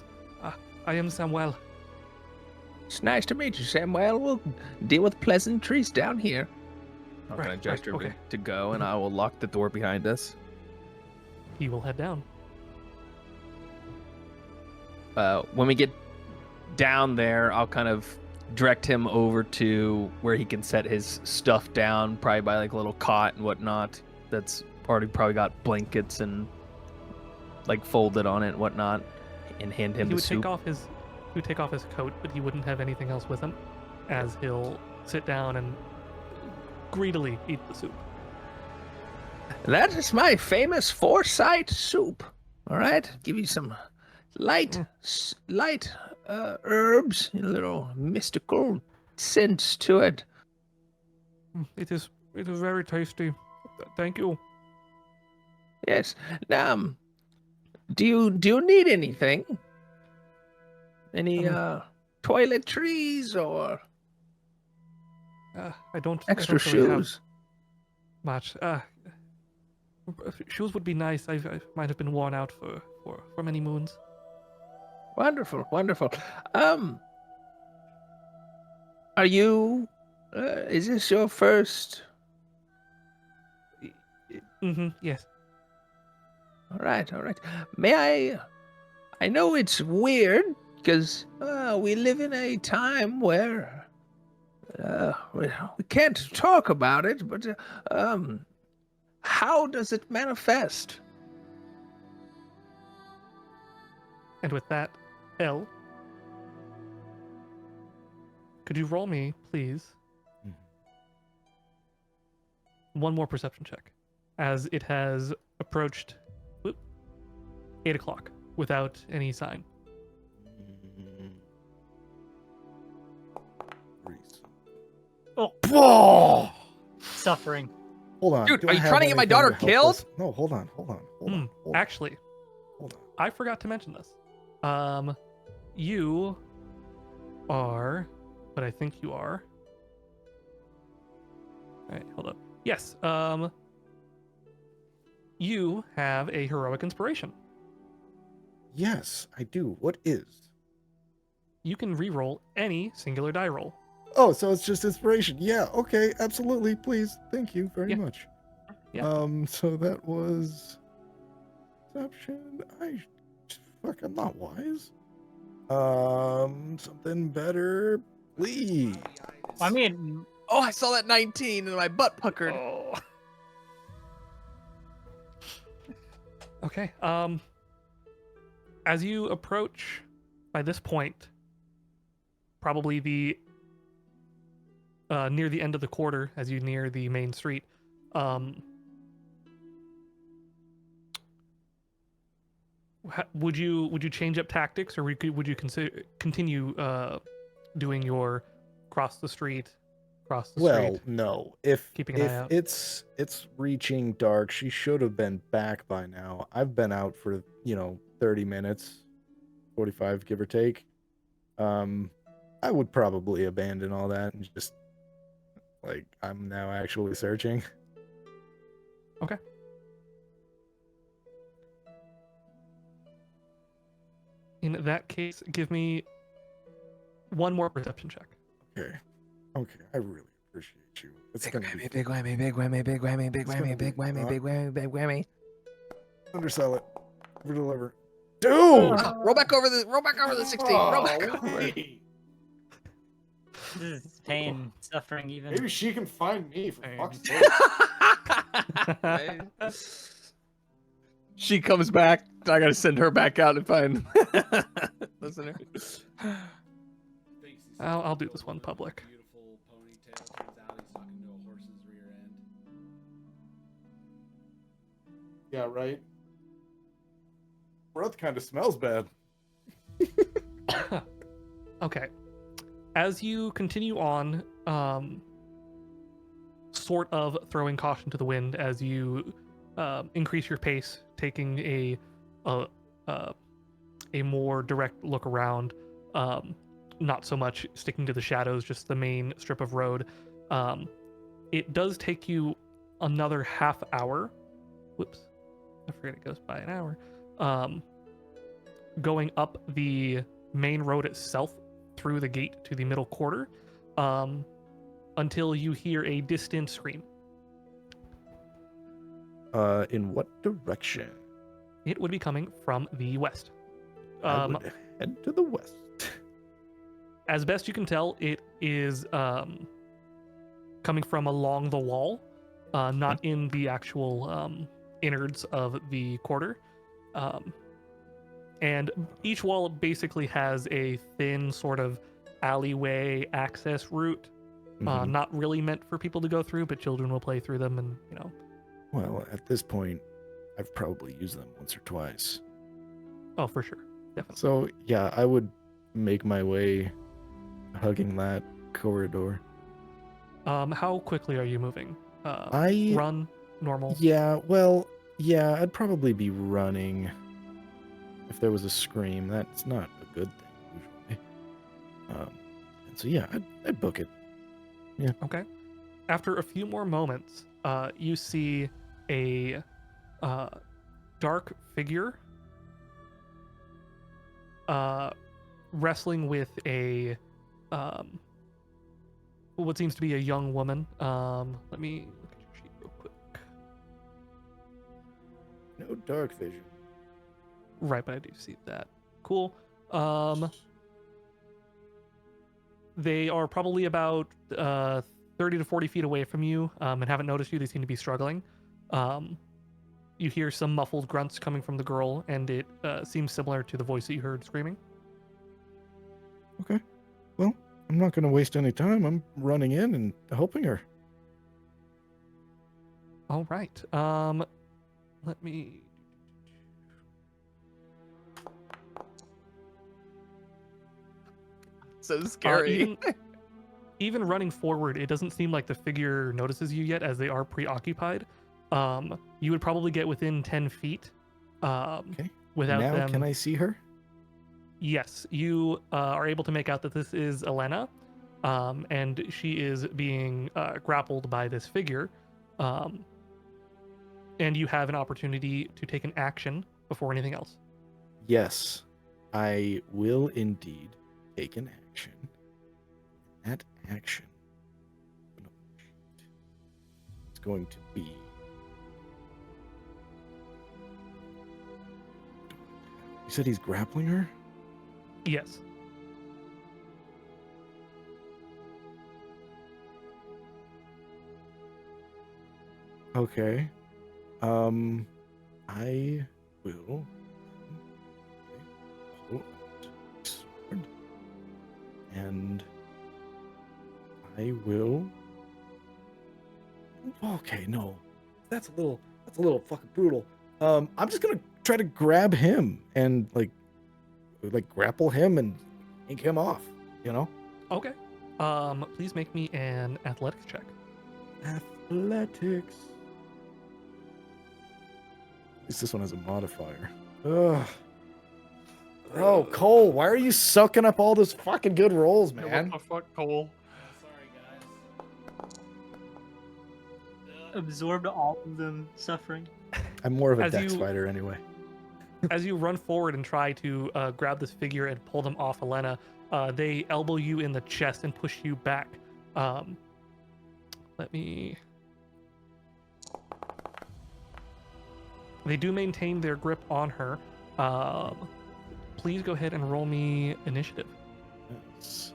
I am Samuel. It's nice to meet you, Samuel. We'll deal with pleasantries down here. I'm Right, gonna gesture okay. to go, and I will lock the door behind us. He will head down. When we get down there, I'll kind of direct him over to where he can set his stuff down, probably by like a little cot and whatnot. That's already probably got blankets and like folded on it and whatnot, and hand him He the would soup. take off his coat, but he wouldn't have anything else with him, as he'll sit down and greedily eat the soup. That is my famous foresight soup. All right, give you some light herbs, a little mystical scents to it. It is very tasty. Thank you. Yes. Do you need anything? Any toiletries or I don't extra really have shoes? much. Shoes would be nice. I might have been worn out for many moons. Wonderful, wonderful. Are you? Is this your first? Mm-hmm. Yes. All right, all right. May I? I know it's weird because we live in a time where we can't talk about it, but how does it manifest? And with that, L, could you roll me, please, one more perception check, as it has approached 8 o'clock without any sign. Oh, suffering. Hold on. Dude, do are I you have trying to get my anything daughter to help killed? us? No, hold on. Hold on. Actually, Hold on. I forgot to mention this. You are, but I think you are. All right, hold up. Yes. You have a heroic inspiration. Yes, I do. What is? You can re-roll any singular die roll. Oh, so it's just inspiration. Yeah, okay, absolutely. Please. Thank you very Yeah. much. Yeah. So that was perception. I'm not wise. Something better, please. I mean, Oh, I saw that 19 and my butt puckered. Oh. Okay. As you approach, by this point, probably the near the end of the quarter, as you near the main street, would you change up tactics, or would you continue doing your cross the street? Well, no. If Keeping an eye out. it's reaching dark, she should have been back by now. I've been out for 30 minutes, 45 give or take. I would probably abandon all that and just I'm now actually searching. Okay. In that case, give me one more perception check. Okay, I really appreciate you. It's Big gonna whammy, be big whammy, big whammy, big whammy, big It's gonna whammy, be big whammy, not- big whammy, big whammy. undersell it. Over deliver. Dude! Roll back over the 16. Roll back over. wait. this is pain, suffering, even. Maybe she can find me for Hey. fuck's sake. She comes back. I gotta send her back out and find listener. I'll do this one public. Beautiful ponytail. Turns out he's talking to a horse's rear end. Yeah, right. Breath kind of smells bad. Okay. As you continue on, sort of throwing caution to the wind as you increase your pace, taking a more direct look around, not so much sticking to the shadows, just the main strip of road. It does take you another half hour. Whoops, I forget it goes by an hour. Going up the main road itself through the gate to the middle quarter, until you hear a distant scream. In what direction? It would be coming from the west. I would head to the west. As best you can tell, it is coming from along the wall, not in the actual innards of the quarter. And each wall basically has a thin sort of alleyway access route, Mhm. not really meant for people to go through, but children will play through them, and Well, at this point, I've probably used them once or twice. Oh, for sure, definitely. So, yeah, I would make my way hugging that corridor. How quickly are you moving? I- Run, normal. Yeah, well, yeah, I'd probably be running if there was a scream. That's not a good thing usually. And so yeah, I'd book it. Okay. After a few more moments, you see a dark figure wrestling with a what seems to be a young woman. Let me look at your sheet real quick. No dark vision. Right, but I do see that. Cool. They are probably about 30 to 40 feet away from you and haven't noticed you. They seem to be struggling. You hear some muffled grunts coming from the girl, and it seems similar to the voice that you heard screaming. Okay. Well, I'm not going to waste any time. I'm running in and helping her. All right. Let me. So scary. Even running forward, it doesn't seem like the figure notices you yet, as they are preoccupied. You would probably get within 10 feet. Okay. Without now, them. can I see her? Yes, you are able to make out that this is Elena, and she is being grappled by this figure. And you have an opportunity to take an action before anything else. Yes, I will indeed take an action. That action, it's going to be. You said he's grappling her? Yes. Okay. I will pull out my sword, and I will. Okay, no, that's a little fucking brutal. I'm just gonna try to grab him and like grapple him and yank him off. You know. Okay. Please make me an athletics check. Athletics. At least this one has a modifier. Ugh. Bro, Cole, why are you sucking up all those fucking good rolls, Yeah, man? what the fuck, Cole? Sorry, guys. Absorbed all of them suffering. I'm more of a As dex you- fighter anyway. As you run forward and try to grab this figure and pull them off Elena, they elbow you in the chest and push you back. Let me. They do maintain their grip on her. Please go ahead and roll me initiative. Yes.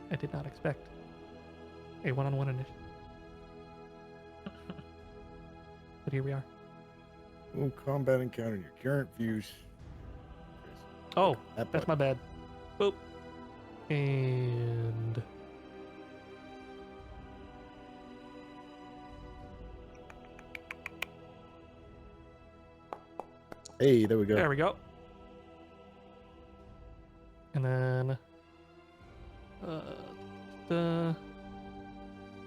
I did not expect a one-on-one initiative. But here we are. Oh, combat encounter in your current views. Oh, That that's button. my bad. Boop. And Hey, there we go. there we go. And then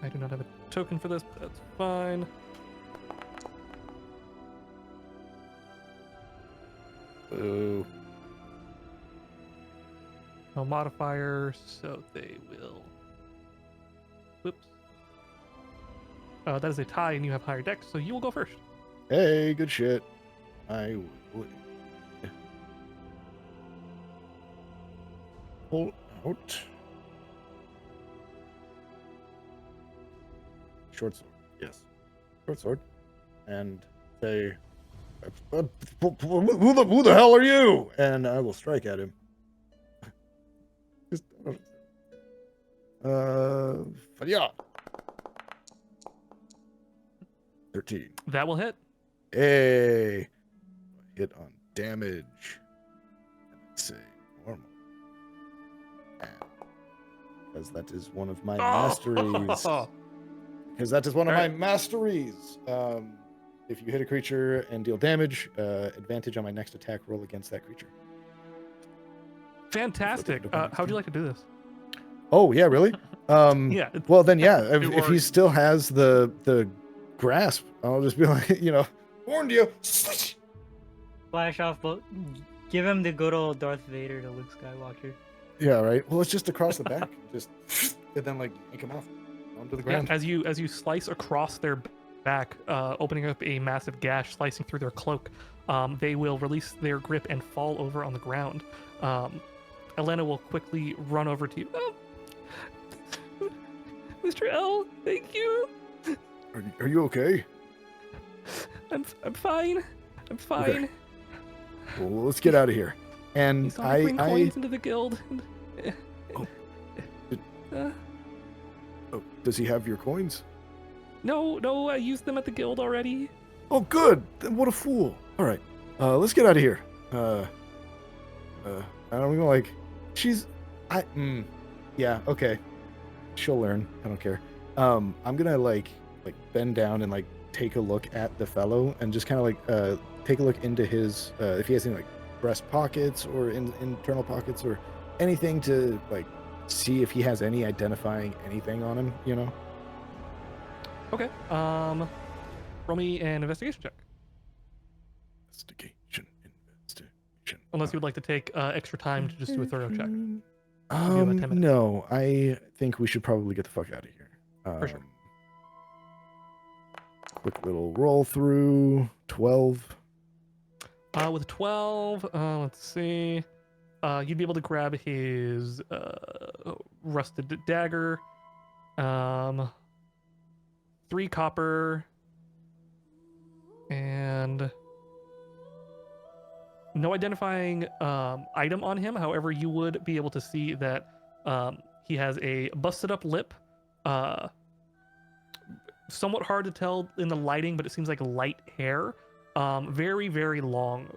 I do not have a token for this, but that's fine. Ooh. No modifier, so they will. Whoops. That is a tie, and you have higher dex, so you will go first. Hey, good shit. I will pull out short sword. Yes, short sword, and say, "Who the hell are you?" And I will strike at him. Just, yeah. 13. That will hit. Hey, hit on damage. Let's say normal. Because that is one of my masteries. Because that is one of my masteries. If you hit a creature and deal damage, advantage on my next attack roll against that creature. Fantastic. How would you like to do this? Oh yeah, really? Yeah. Well, then, yeah. If, You if are- he still has the grasp, I'll just be like, warned you. Flash off, but give him the good old Darth Vader to Luke Skywalker. Yeah, right. Well, it's just across the back, just and then like yank him off onto the Yeah, ground. as you slice across their back, opening up a massive gash, slicing through their cloak, they will release their grip and fall over on the ground. Elena will quickly run over to you. Oh, Mr. L, thank you. Are you okay? I'm fine. I'm fine. Well, let's get out of here. You And saw me bring coins into the guild. Oh. Uh, oh, does he have your coins? no, I used them at the guild already. Oh, good. Then what a fool. All right, let's get out of here. I don't even like. Yeah, okay. She'll learn. I don't care. I'm gonna like bend down and like take a look at the fellow and just kind of like take a look into his if he has any like breast pockets or internal pockets or anything to like see if he has any identifying anything on him. Okay. Roll me an investigation check. Investigation. Unless you would like to take extra time to just do a thorough check. have 10 minutes. No, I think we should probably get the fuck out of here. For sure. Quick little roll through. 12. With 12, let's see. You'd be able to grab his rusted dagger, 3 copper, and no identifying item on him. However, you would be able to see that he has a busted up lip. Somewhat hard to tell in the lighting, but it seems like light hair. Very, very long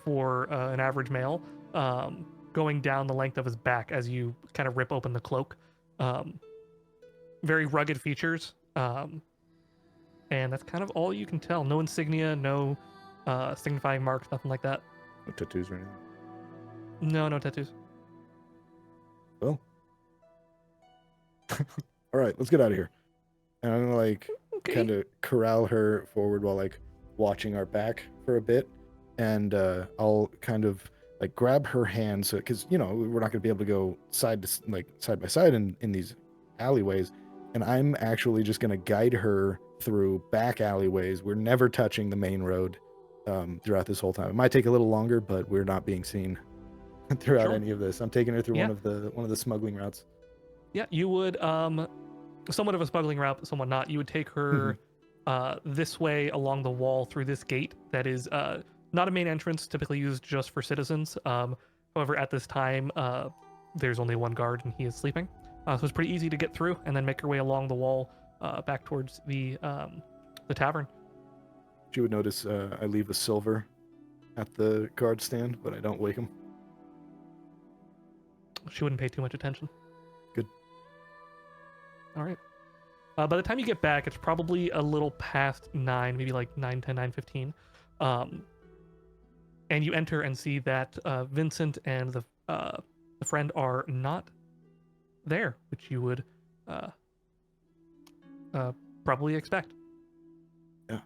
for an average male, going down the length of his back as you kind of rip open the cloak. Very rugged features. And that's kind of all you can tell. No insignia, no signifying marks, nothing like that. No tattoos or anything. No tattoos. Well. All right, let's get out of here. And I'm gonna like Okay. kind of corral her forward while like watching our back for a bit, and I'll kind of like grab her hand, so because we're not gonna be able to go side by side in these alleyways, and I'm actually just gonna guide her through back alleyways. We're never touching the main road throughout this whole time. It might take a little longer, but we're not being seen throughout Sure. any of this. I'm taking her through Yeah. one of the smuggling routes. Yeah, you would somewhat of a smuggling route, but somewhat not. You would take her this way along the wall through this gate that is not a main entrance, typically used just for citizens. However, at this time, there's only one guard and he is sleeping. So it's pretty easy to get through and then make your way along the wall back towards the tavern. She would notice I leave a silver at the guard stand, but I don't wake him. She wouldn't pay too much attention. Good. All right. By the time you get back, it's probably a little past 9, maybe like 9:10, 9:15. And you enter and see that Vincent and the friend are not there, which you would probably expect. Yeah.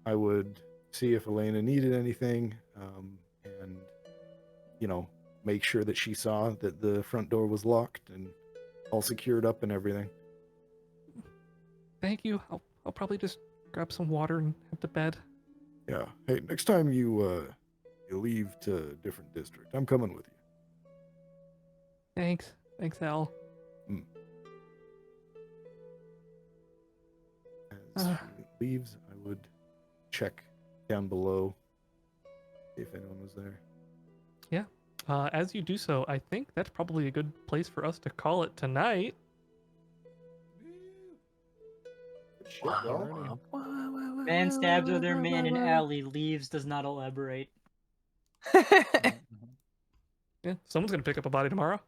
I would see if Elena needed anything, and make sure that she saw that the front door was locked and all secured up and everything. Thank you. I'll probably just grab some water and head to bed. Yeah. Hey, next time you leave to a different district, I'm coming with you. Thanks, Al. As she leaves, I would check down below, see if anyone was there. Yeah. As you do so, I think that's probably a good place for us to call it tonight. Man stabs other man in alley, leaves, does not elaborate. Yeah, someone's gonna pick up a body tomorrow.